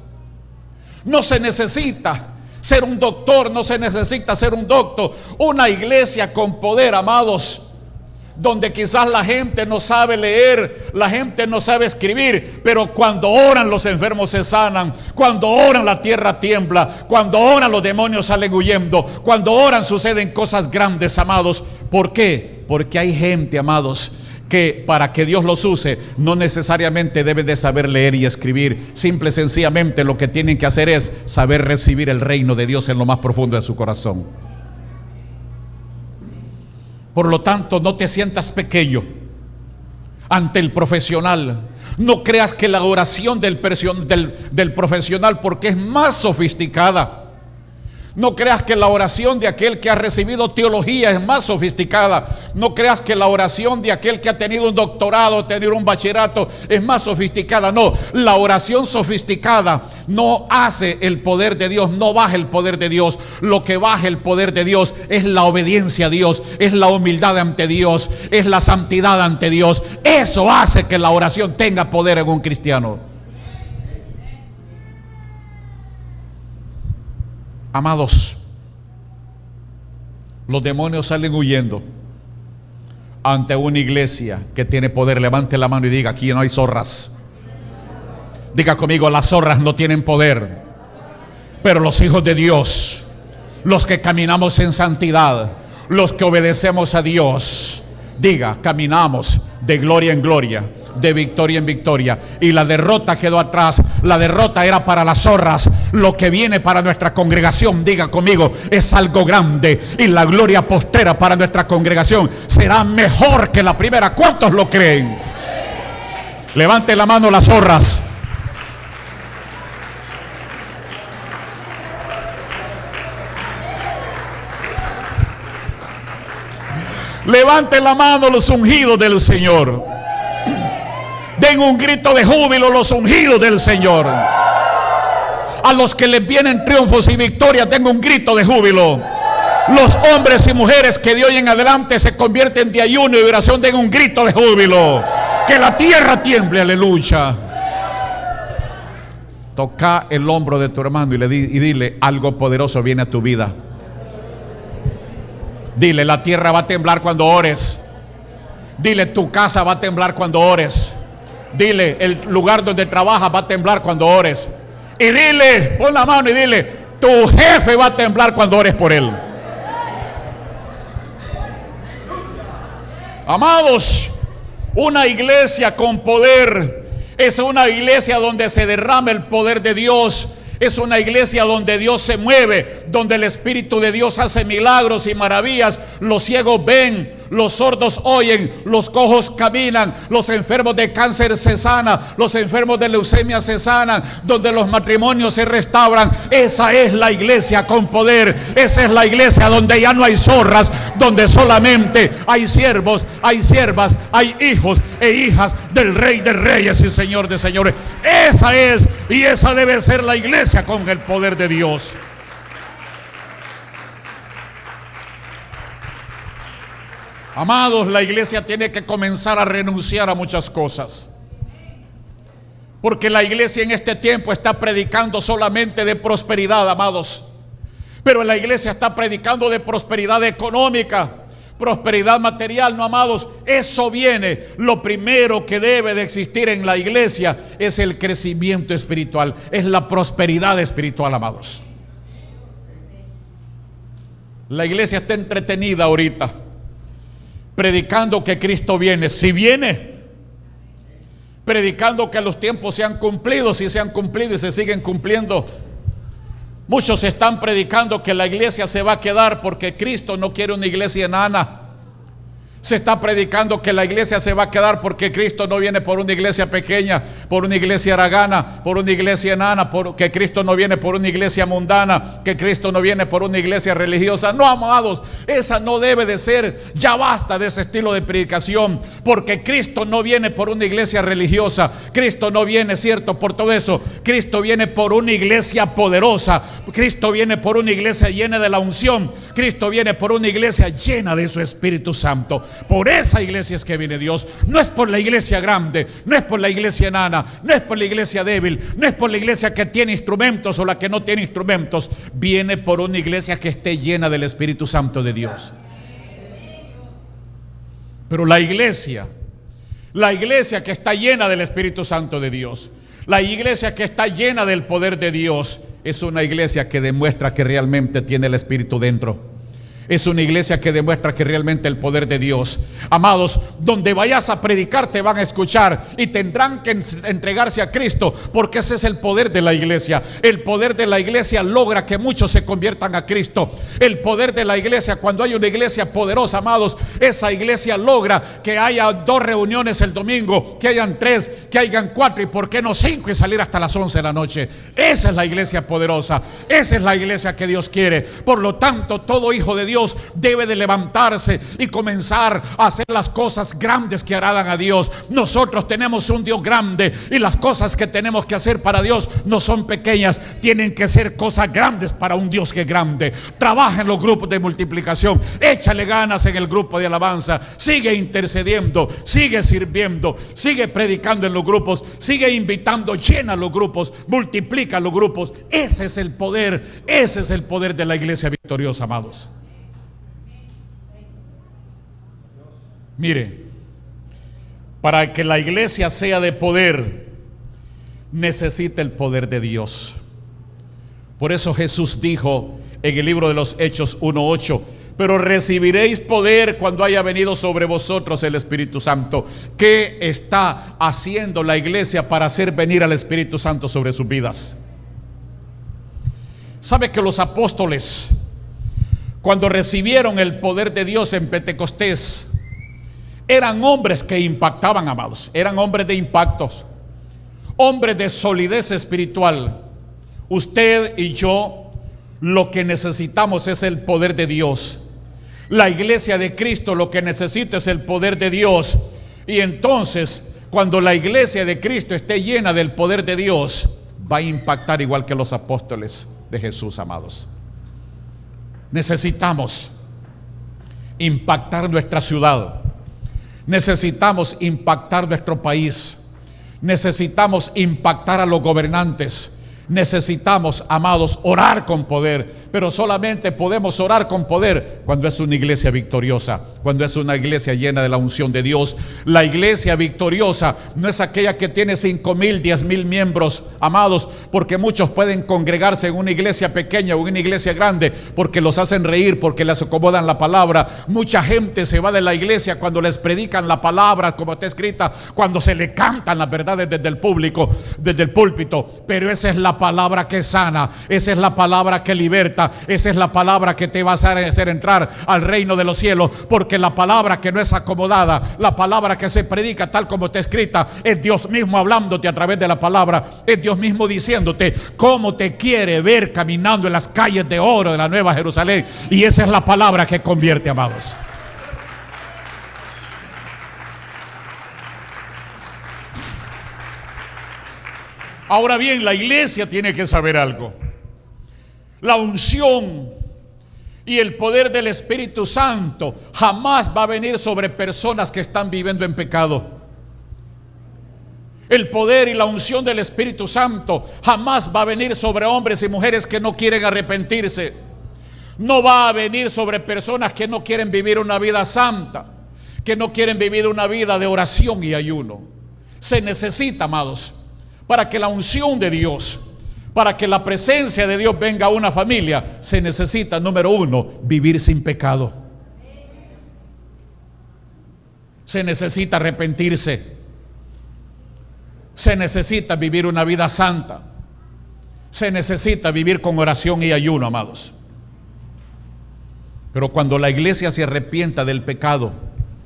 No se necesita ser un doctor, no se necesita ser un doctor. Una iglesia con poder, amados, donde quizás la gente no sabe leer, la gente no sabe escribir, pero cuando oran los enfermos se sanan, cuando oran la tierra tiembla, cuando oran los demonios salen huyendo, cuando oran suceden cosas grandes, amados. ¿Por qué? Porque hay gente, amados, que para que Dios los use no necesariamente deben de saber leer y escribir. Simple y sencillamente lo que tienen que hacer es saber recibir el reino de Dios en lo más profundo de su corazón. Por lo tanto, no te sientas pequeño ante el profesional. No creas que la oración del profesional, porque es más sofisticada. No creas que la oración de aquel que ha recibido teología es más sofisticada. No creas que la oración de aquel que ha tenido un doctorado, tenido un bachillerato, es más sofisticada. No, la oración sofisticada no hace el poder de Dios, no baja el poder de Dios. Lo que baja el poder de Dios es la obediencia a Dios, es la humildad ante Dios, es la santidad ante Dios. Eso hace que la oración tenga poder en un cristiano. Amados, los demonios salen huyendo ante una iglesia que tiene poder. Levante la mano y diga: aquí no hay zorras. Diga conmigo: las zorras no tienen poder, pero los hijos de Dios, los que caminamos en santidad, los que obedecemos a Dios, diga, caminamos de gloria en gloria, de victoria en victoria. Y la derrota quedó atrás. La derrota era para las zorras. Lo que viene para nuestra congregación, diga conmigo, es algo grande. Y la gloria postrera para nuestra congregación será mejor que la primera. ¿Cuántos lo creen? Levante la mano las zorras. Levante la mano los ungidos del Señor. Den un grito de júbilo los ungidos del Señor. A los que les vienen triunfos y victorias, den un grito de júbilo. Los hombres y mujeres que de hoy en adelante se convierten de ayuno y oración, den un grito de júbilo. Que la tierra tiemble, aleluya. Toca el hombro de tu hermano y dile: algo poderoso viene a tu vida. Dile: la tierra va a temblar cuando ores. Dile: tu casa va a temblar cuando ores. Dile: el lugar donde trabajas va a temblar cuando ores. Y dile, pon la mano y dile: tu jefe va a temblar cuando ores por él. Amados, una iglesia con poder es una iglesia donde se derrama el poder de Dios. Es una iglesia donde Dios se mueve, donde el Espíritu de Dios hace milagros y maravillas. Los ciegos ven, los sordos oyen, los cojos caminan, los enfermos de cáncer se sanan, los enfermos de leucemia se sanan, donde los matrimonios se restauran. Esa es la iglesia con poder. Esa es la iglesia donde ya no hay zorras, donde solamente hay siervos, hay siervas, hay hijos e hijas del Rey de Reyes y Señor de Señores. Esa es, y esa debe ser la iglesia con el poder de Dios. Amados, la iglesia tiene que comenzar a renunciar a muchas cosas, porque la iglesia en este tiempo está predicando solamente de prosperidad, amados. Pero la iglesia está predicando de prosperidad económica, prosperidad material. No, amados, eso viene. Lo primero que debe de existir en la iglesia es el crecimiento espiritual, es la prosperidad espiritual, amados. La iglesia está entretenida ahorita, predicando que Cristo viene. Si viene, predicando que los tiempos se han cumplido, si se han cumplido y se siguen cumpliendo. Muchos están predicando que la iglesia se va a quedar porque Cristo no quiere una iglesia enana. Se está predicando que la iglesia se va a quedar porque Cristo no viene por una iglesia pequeña, por una iglesia haragana, por una iglesia enana, que Cristo no viene por una iglesia mundana, que Cristo no viene por una iglesia religiosa. No, amados, esa no debe de ser. Ya basta de ese estilo de predicación, porque Cristo no viene por una iglesia religiosa. Cristo no viene, cierto, por todo eso. Cristo viene por una iglesia poderosa. Cristo viene por una iglesia llena de la unción. Cristo viene por una iglesia llena de su Espíritu Santo. Por esa iglesia es que viene Dios. No es por la iglesia grande, no es por la iglesia enana, no es por la iglesia débil, no es por la iglesia que tiene instrumentos o la que no tiene instrumentos. Viene por una iglesia que esté llena del Espíritu Santo de Dios. Pero la iglesia que está llena del Espíritu Santo de Dios, la iglesia que está llena del poder de Dios, es una iglesia que demuestra que realmente tiene el Espíritu dentro. Es una iglesia que demuestra que realmente el poder de Dios. Amados, donde vayas a predicar te van a escuchar y tendrán que entregarse a Cristo, porque ese es el poder de la iglesia. El poder de la iglesia logra que muchos se conviertan a Cristo. El poder de la iglesia, cuando hay una iglesia poderosa, amados, esa iglesia logra que haya 2 reuniones el domingo, que hayan 3, que hayan 4 y por qué no 5 y salir hasta las 11 de la noche. Esa es la iglesia poderosa. Esa es la iglesia que Dios quiere. Por lo tanto, todo hijo de Dios debe de levantarse y comenzar a hacer las cosas grandes que agradan a Dios. Nosotros tenemos un Dios grande y las cosas que tenemos que hacer para Dios no son pequeñas, tienen que ser cosas grandes para un Dios que es grande. Trabaja en los grupos de multiplicación, échale ganas en el grupo de alabanza, sigue intercediendo, sigue sirviendo, sigue predicando en los grupos, sigue invitando, llena los grupos, multiplica los grupos. Ese es el poder de la iglesia victoriosa, amados. Mire, para que la iglesia sea de poder, necesita el poder de Dios. Por eso Jesús dijo en el libro de los Hechos 1:8: pero recibiréis poder cuando haya venido sobre vosotros el Espíritu Santo. ¿Qué está haciendo la iglesia para hacer venir al Espíritu Santo sobre sus vidas? ¿Sabe que los apóstoles, cuando recibieron el poder de Dios en Pentecostés, eran hombres que impactaban, amados? Eran hombres de impactos, hombres de solidez espiritual. Usted y yo lo que necesitamos es el poder de Dios. La iglesia de Cristo lo que necesita es el poder de Dios. Y entonces, cuando la iglesia de Cristo esté llena del poder de Dios, va a impactar igual que los apóstoles de Jesús, amados. Necesitamos impactar nuestra ciudad. Necesitamos impactar nuestro país. Necesitamos impactar a los gobernantes. Necesitamos, amados, orar con poder. Pero solamente podemos orar con poder cuando es una iglesia victoriosa, cuando es una iglesia llena de la unción de Dios. La iglesia victoriosa no es aquella que tiene 5,000, 10,000 miembros, amados, porque muchos pueden congregarse en una iglesia pequeña o en una iglesia grande porque los hacen reír, porque les acomodan la palabra. Mucha gente se va de la iglesia cuando les predican la palabra como está escrita, cuando se le cantan las verdades desde el público, desde el púlpito. Pero esa es la palabra que sana, esa es la palabra que liberta, esa es la palabra que te va a hacer entrar al reino de los cielos. Porque la palabra que no es acomodada, la palabra que se predica tal como está escrita, es Dios mismo hablándote a través de la palabra. Es Dios mismo diciéndote cómo te quiere ver caminando en las calles de oro de la Nueva Jerusalén. Y esa es la palabra que convierte, amados. Ahora bien, la iglesia tiene que saber algo. La unción y el poder del Espíritu Santo jamás va a venir sobre personas que están viviendo en pecado. El poder y la unción del Espíritu Santo jamás va a venir sobre hombres y mujeres que no quieren arrepentirse. No va a venir sobre personas que no quieren vivir una vida santa, que no quieren vivir una vida de oración y ayuno. Se necesita, amados, para que la unción de Dios, Para que la presencia de Dios venga a una familia, se necesita, número uno, vivir sin pecado. Se necesita arrepentirse. Se necesita vivir una vida santa. Se necesita vivir con oración y ayuno, amados. Pero cuando la iglesia se arrepienta del pecado,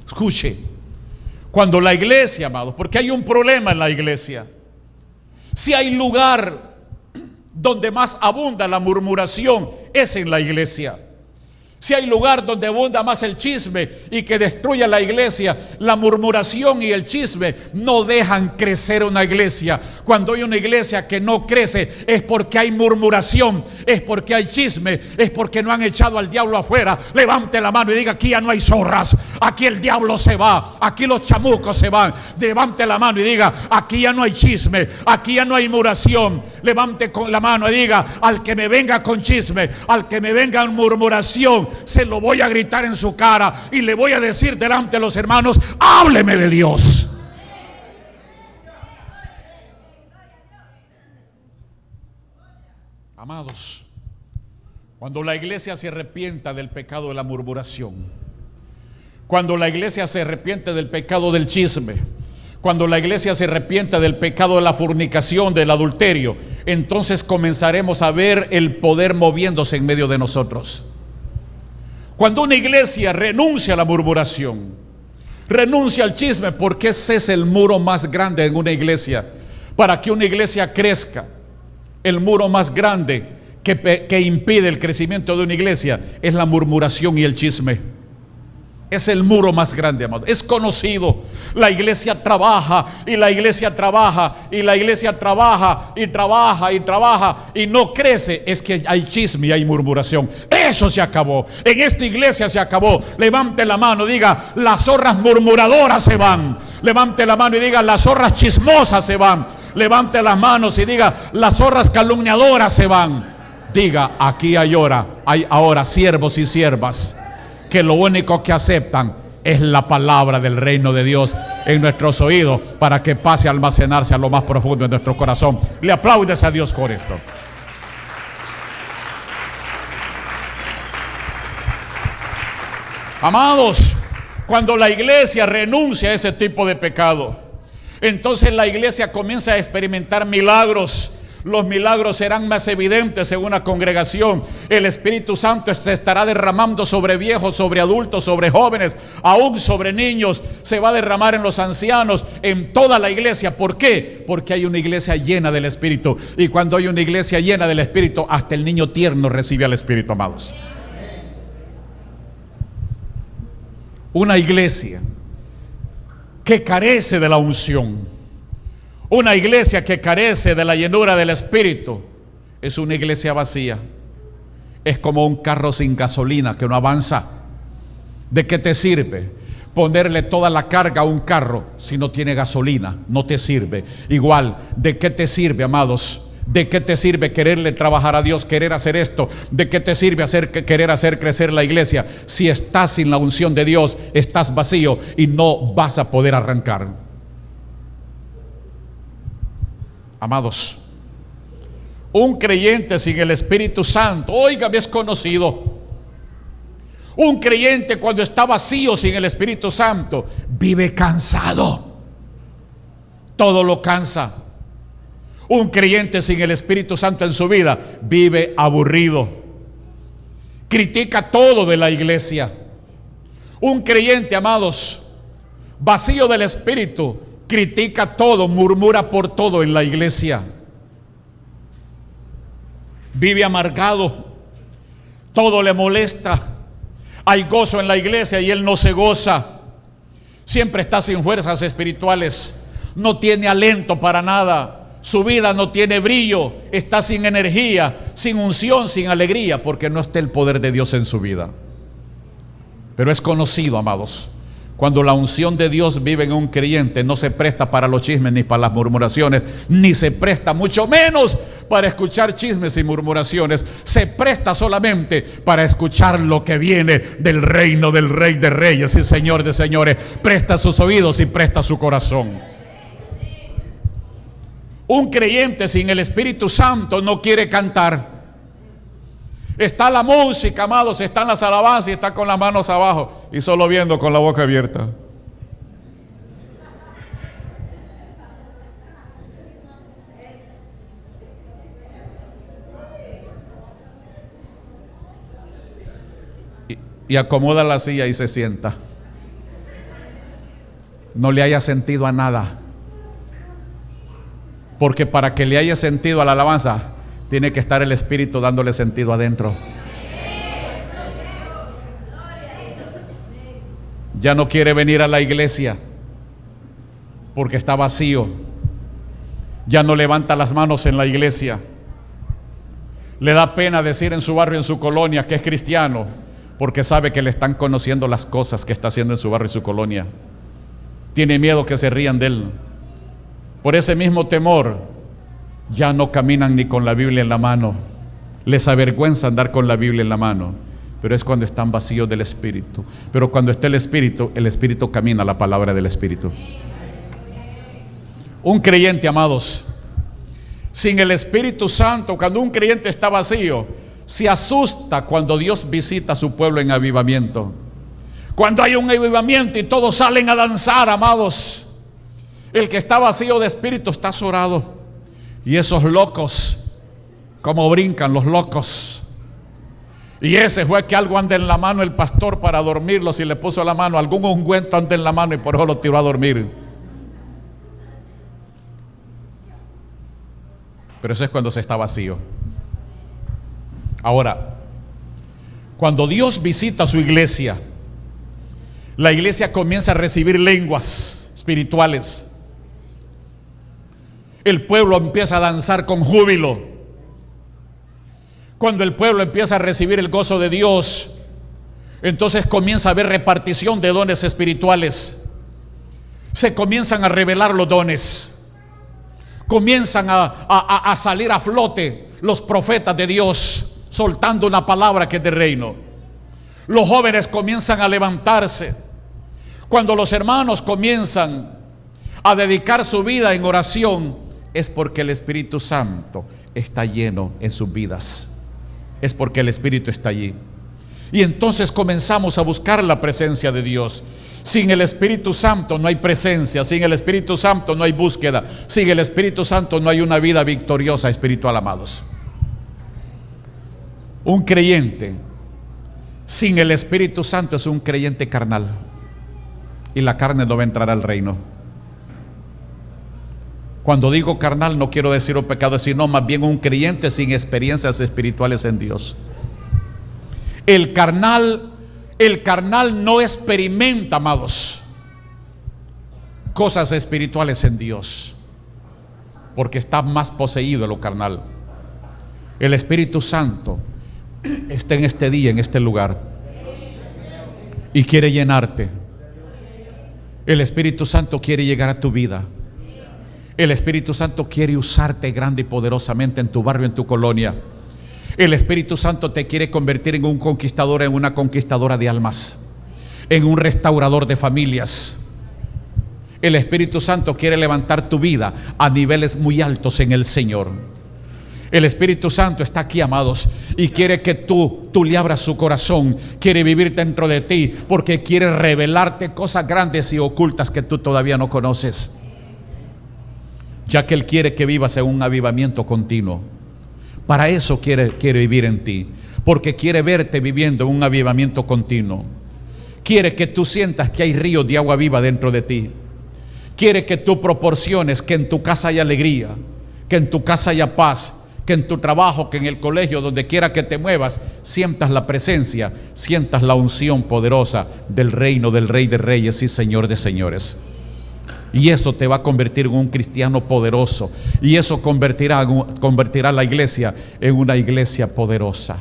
escuche, cuando la iglesia, amados, porque hay un problema en la iglesia. Si hay lugar donde más abunda la murmuración, es en la iglesia. Si hay lugar donde abunda más el chisme y que destruye la iglesia, la murmuración y el chisme no dejan crecer una iglesia. Cuando hay una iglesia que no crece, es porque hay murmuración, es porque hay chisme, es porque no han echado al diablo afuera. Levante la mano y diga: aquí ya no hay zorras, aquí el diablo se va, aquí los chamucos se van. Levante la mano y diga: aquí ya no hay chisme, aquí ya no hay murmuración. Levante con la mano y diga: al que me venga con chisme, al que me venga en murmuración, se lo voy a gritar en su cara y le voy a decir delante de los hermanos: hábleme de Dios. Amados, cuando la iglesia se arrepienta del pecado de la murmuración, cuando la iglesia se arrepiente del pecado del chisme, cuando la iglesia se arrepienta del pecado de la fornicación, del adulterio, entonces comenzaremos a ver el poder moviéndose en medio de nosotros. Cuando una iglesia renuncia a la murmuración, renuncia al chisme, porque ese es el muro más grande en una iglesia. Para que una iglesia crezca, el muro más grande que impide el crecimiento de una iglesia es la murmuración y el chisme. Es el muro más grande, amado. Es conocido. La iglesia trabaja y la iglesia trabaja y la iglesia trabaja y trabaja y trabaja y no crece. Es que hay chisme y hay murmuración. Eso se acabó. En esta iglesia se acabó. Levante la mano, diga: las zorras murmuradoras se van. Levante la mano y diga: las zorras chismosas se van. Levante las manos y diga: las zorras calumniadoras se van. Diga: aquí hay ahora siervos y siervas que lo único que aceptan es la palabra del reino de Dios en nuestros oídos, para que pase a almacenarse a lo más profundo de nuestro corazón. Le aplaudes a Dios por esto. Amados, cuando la iglesia renuncia a ese tipo de pecado, entonces la iglesia comienza a experimentar milagros. Los milagros serán más evidentes en una congregación. El Espíritu Santo se estará derramando sobre viejos, sobre adultos, sobre jóvenes, aún sobre niños. Se va a derramar en los ancianos, en toda la iglesia. ¿Por qué? Porque hay una iglesia llena del Espíritu. Y cuando hay una iglesia llena del Espíritu, hasta el niño tierno recibe al Espíritu, amados. Una iglesia que carece de la unción, una iglesia que carece de la llenura del Espíritu, es una iglesia vacía. Es como un carro sin gasolina que no avanza. ¿De qué te sirve ponerle toda la carga a un carro si no tiene gasolina? No te sirve. Igual, ¿de qué te sirve, amados? ¿De qué te sirve quererle trabajar a Dios, querer hacer esto? ¿De qué te sirve querer hacer crecer la iglesia? Si estás sin la unción de Dios, estás vacío y no vas a poder arrancar. Amados, un creyente sin el Espíritu Santo, oiga, es conocido. Un creyente cuando está vacío sin el Espíritu Santo, vive cansado. Todo lo cansa. Un creyente sin el Espíritu Santo en su vida vive aburrido. Critica todo de la iglesia. Un creyente, amados, vacío del Espíritu, critica todo, murmura por todo en la iglesia. Vive amargado, todo le molesta. Hay gozo en la iglesia y él no se goza. Siempre está sin fuerzas espirituales, no tiene aliento para nada. Su vida no tiene brillo, está sin energía, sin unción, sin alegría, porque no está el poder de Dios en su vida. Pero es conocido, amados, cuando la unción de Dios vive en un creyente, no se presta para los chismes ni para las murmuraciones, ni se presta mucho menos para escuchar chismes y murmuraciones. Se presta solamente para escuchar lo que viene del reino del Rey de Reyes y Señor de Señores. Presta sus oídos y presta su corazón. Un creyente sin el Espíritu Santo no quiere cantar. Está la música, amados, están las alabanzas y está con las manos abajo y solo viendo con la boca abierta. Y acomoda la silla y se sienta. No le haya sentido a nada. Porque para que le haya sentido a la alabanza, tiene que estar el Espíritu dándole sentido adentro. Ya no quiere venir a la iglesia porque está vacío. Ya no levanta las manos en la iglesia. Le da pena decir en su barrio, en su colonia, que es cristiano, porque sabe que le están conociendo las cosas que está haciendo en su barrio y su colonia. Tiene miedo que se rían de él. Por ese mismo temor, ya no caminan ni con la Biblia en la mano. Les avergüenza andar con la Biblia en la mano. Pero es cuando están vacíos del Espíritu. Pero cuando está el Espíritu camina la palabra del Espíritu. Un creyente, amados, sin el Espíritu Santo, cuando un creyente está vacío, se asusta cuando Dios visita a su pueblo en avivamiento. Cuando hay un avivamiento y todos salen a danzar, amados, el que está vacío de espíritu está azorado. Y esos locos, como brincan los locos. Y ese fue que algo anda en la mano el pastor para dormirlos y le puso la mano, algún ungüento anda en la mano y por eso lo tiró a dormir. Pero eso es cuando se está vacío. Ahora, cuando Dios visita su iglesia, la iglesia comienza a recibir lenguas espirituales. El pueblo empieza a danzar con júbilo. Cuando el pueblo empieza a recibir el gozo de Dios, entonces comienza a haber repartición de dones espirituales. Se comienzan a revelar los dones. Comienzan a salir a flote los profetas de Dios, soltando una palabra que es de reino. Los jóvenes comienzan a levantarse. Cuando los hermanos comienzan a dedicar su vida en oración, es porque el Espíritu Santo está lleno en sus vidas. Es porque el Espíritu está allí. Y entonces comenzamos a buscar la presencia de Dios. Sin el Espíritu Santo no hay presencia. Sin el Espíritu Santo no hay búsqueda. Sin el Espíritu Santo no hay una vida victoriosa espiritual, amados. Un creyente sin el Espíritu Santo es un creyente carnal. Y la carne no va a entrar al reino. Cuando digo carnal no quiero decir un pecado, sino más bien un creyente sin experiencias espirituales en Dios. El carnal no experimenta, amados, cosas espirituales en Dios, porque está más poseído de lo carnal. El Espíritu Santo está en este día, en este lugar, y quiere llenarte. El Espíritu Santo quiere llegar a tu vida. El Espíritu Santo quiere usarte grande y poderosamente en tu barrio, en tu colonia. El Espíritu Santo te quiere convertir en un conquistador, en una conquistadora de almas, en un restaurador de familias. El Espíritu Santo quiere levantar tu vida a niveles muy altos en el Señor. El Espíritu Santo está aquí, amados, y quiere que tú le abras su corazón. Quiere vivir dentro de ti porque quiere revelarte cosas grandes y ocultas que tú todavía no conoces, ya que Él quiere que vivas en un avivamiento continuo. Para eso quiere vivir en ti, porque quiere verte viviendo en un avivamiento continuo. Quiere que tú sientas que hay ríos de agua viva dentro de ti. Quiere que tú proporciones que en tu casa haya alegría, que en tu casa haya paz, que en tu trabajo, que en el colegio, donde quiera que te muevas, sientas la presencia, sientas la unción poderosa del reino del Rey de Reyes y Señor de Señores. Y eso te va a convertir en un cristiano poderoso. Y eso convertirá a la iglesia en una iglesia poderosa.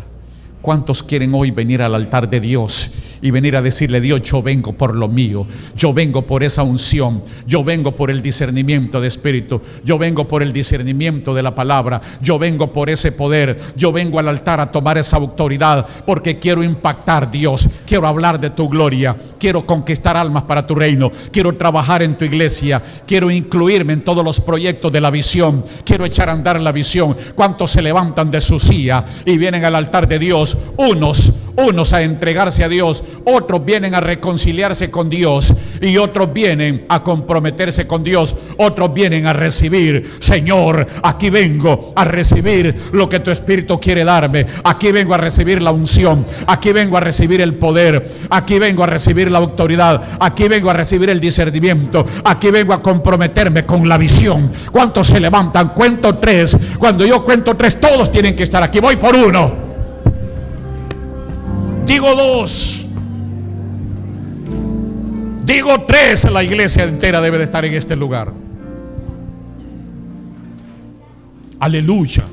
¿Cuántos quieren hoy venir al altar de Dios y venir a decirle: Dios, yo vengo por lo mío, yo vengo por esa unción, yo vengo por el discernimiento de espíritu, yo vengo por el discernimiento de la palabra, yo vengo por ese poder, yo vengo al altar a tomar esa autoridad, porque quiero impactar, Dios, quiero hablar de tu gloria, quiero conquistar almas para tu reino, quiero trabajar en tu iglesia, quiero incluirme en todos los proyectos de la visión, quiero echar a andar la visión. ¿Cuántos se levantan de su silla y vienen al altar de Dios? Unos a entregarse a Dios, otros vienen a reconciliarse con Dios, y otros vienen a comprometerse con Dios, otros vienen a recibir: Señor, aquí vengo a recibir lo que tu Espíritu quiere darme, aquí vengo a recibir la unción, aquí vengo a recibir el poder, aquí vengo a recibir la autoridad, aquí vengo a recibir el discernimiento, aquí vengo a comprometerme con la visión. ¿Cuántos se levantan? Cuento 3. Cuando yo cuento 3, todos tienen que estar aquí. Voy por 1. Digo 2, digo 3, la iglesia entera debe de estar en este lugar. Aleluya.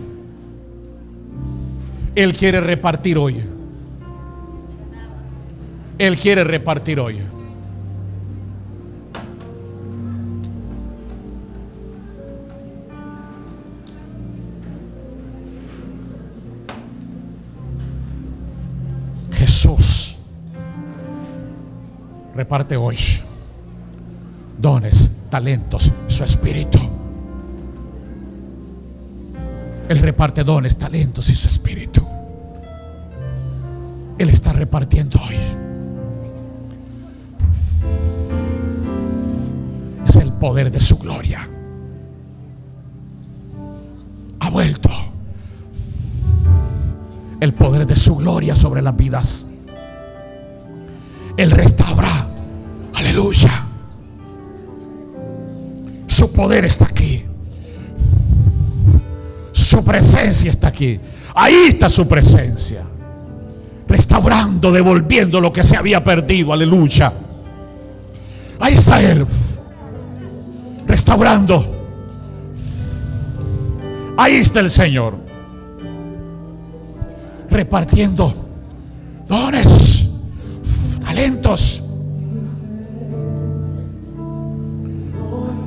Él quiere repartir hoy. Él quiere repartir hoy. Jesús reparte hoy dones, talentos, su espíritu. Él reparte dones, talentos y su espíritu. Él está repartiendo hoy. Es el poder de su gloria. Ha vuelto el poder de su gloria sobre las vidas. Él restaura. Aleluya. Su poder está aquí. Su presencia está aquí. Ahí está su presencia, restaurando, devolviendo lo que se había perdido. Aleluya. Ahí está Él, restaurando. Ahí está el Señor, repartiendo dones, talentos.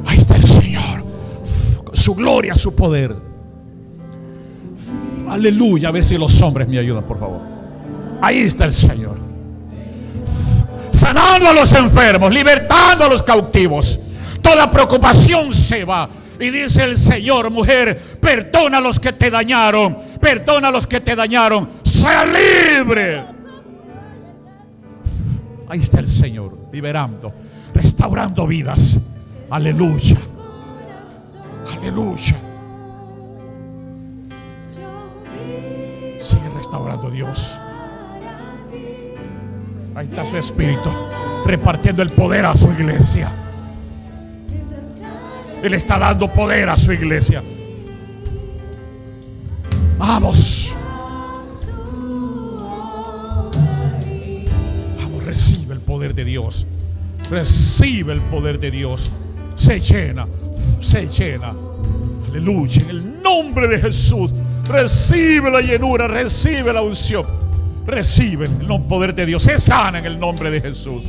Ahí está el Señor, su gloria, su poder. Aleluya. A ver si los hombres me ayudan, por favor. Ahí está el Señor, sanando a los enfermos, libertando a los cautivos. Toda preocupación se va. Y dice el Señor: mujer, perdona a los que te dañaron, perdona a los que te dañaron, sea libre. Ahí está el Señor, liberando, restaurando vidas. Aleluya. Aleluya. Sigue restaurando Dios. Ahí está su espíritu, repartiendo el poder a su iglesia. Él está dando poder a su iglesia. Vamos. Vamos, recibe el poder de Dios. Recibe el poder de Dios. Se llena, se llena. Aleluya. En el nombre de Jesús, recibe la llenura, recibe la unción, recibe el poder de Dios. Se sana en el nombre de Jesús.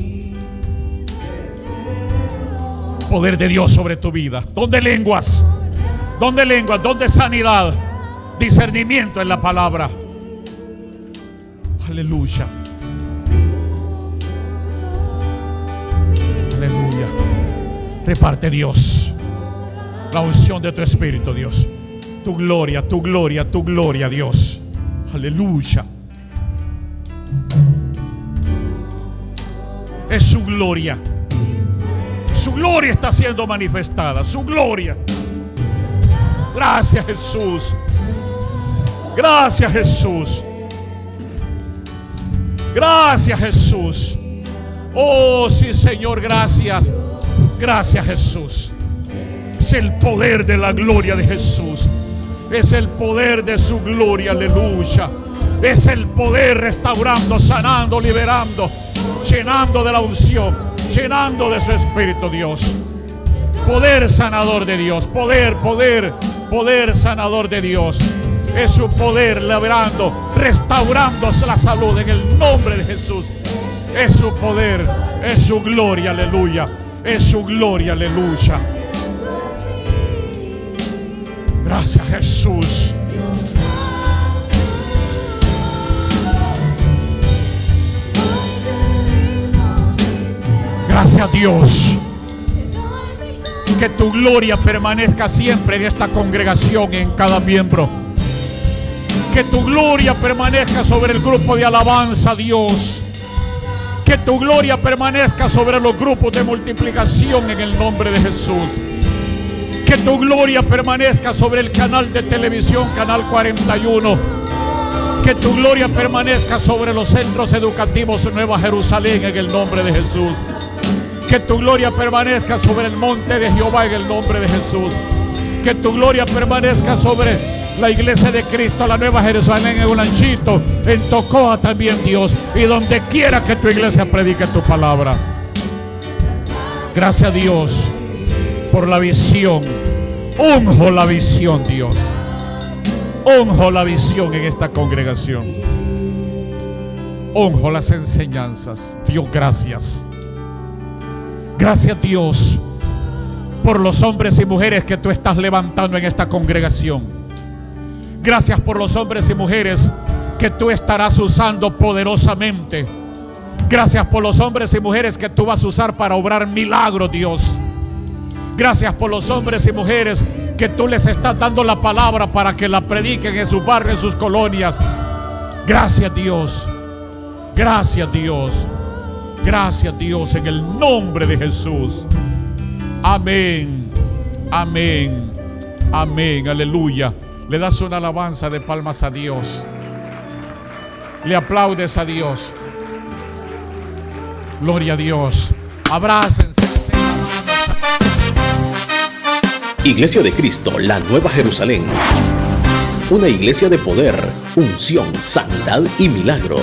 Poder de Dios sobre tu vida. ¿Dónde lenguas? ¿Dónde lenguas? ¿Dónde sanidad? Discernimiento en la palabra. Aleluya. Aleluya. Reparte Dios la unción de tu espíritu, Dios. Tu gloria, tu gloria, tu gloria, Dios. Aleluya. Es su gloria. Su gloria está siendo manifestada. Su gloria. Gracias, Jesús. Gracias, Jesús. Gracias, Jesús. Oh, sí, Señor, gracias. Gracias, Jesús. Es el poder de la gloria de Jesús. Es el poder de su gloria. Aleluya. Es el poder restaurando, sanando, liberando, llenando de la unción, llenando de su espíritu, Dios. Poder sanador de Dios. Poder, poder, poder sanador de Dios. Es su poder liberando, restaurando la salud en el nombre de Jesús. Es su poder, es su gloria, aleluya. Es su gloria, aleluya. Gracias, Jesús. Gracias, Dios. Que tu gloria permanezca siempre en esta congregación y en cada miembro. Que tu gloria permanezca sobre el grupo de alabanza, Dios. Que tu gloria permanezca sobre los grupos de multiplicación en el nombre de Jesús. Que tu gloria permanezca sobre el canal de televisión, Canal 41. Que tu gloria permanezca sobre los centros educativos Nueva Jerusalén en el nombre de Jesús. Que tu gloria permanezca sobre el monte de Jehová en el nombre de Jesús. Que tu gloria permanezca sobre la iglesia de Cristo, la Nueva Jerusalén en Ulanchito, en Tocoa también, Dios. Y donde quiera que tu iglesia predique tu palabra. Gracias, Dios, por la visión. Unjo la visión, Dios. Unjo la visión en esta congregación. Unjo las enseñanzas. Dios, gracias. Gracias, Dios, por los hombres y mujeres que tú estás levantando en esta congregación. Gracias por los hombres y mujeres que tú estarás usando poderosamente. Gracias por los hombres y mujeres que tú vas a usar para obrar milagros, Dios. Gracias por los hombres y mujeres que tú les estás dando la palabra para que la prediquen en sus barrios, en sus colonias. Gracias, Dios. Gracias, Dios. Gracias, Dios, en el nombre de Jesús. Amén. Amén. Amén. Aleluya. Le das una alabanza de palmas a Dios. Le aplaudes a Dios. Gloria a Dios. Abrácense. Iglesia de Cristo, la Nueva Jerusalén. Una iglesia de poder, unción, sanidad y milagros.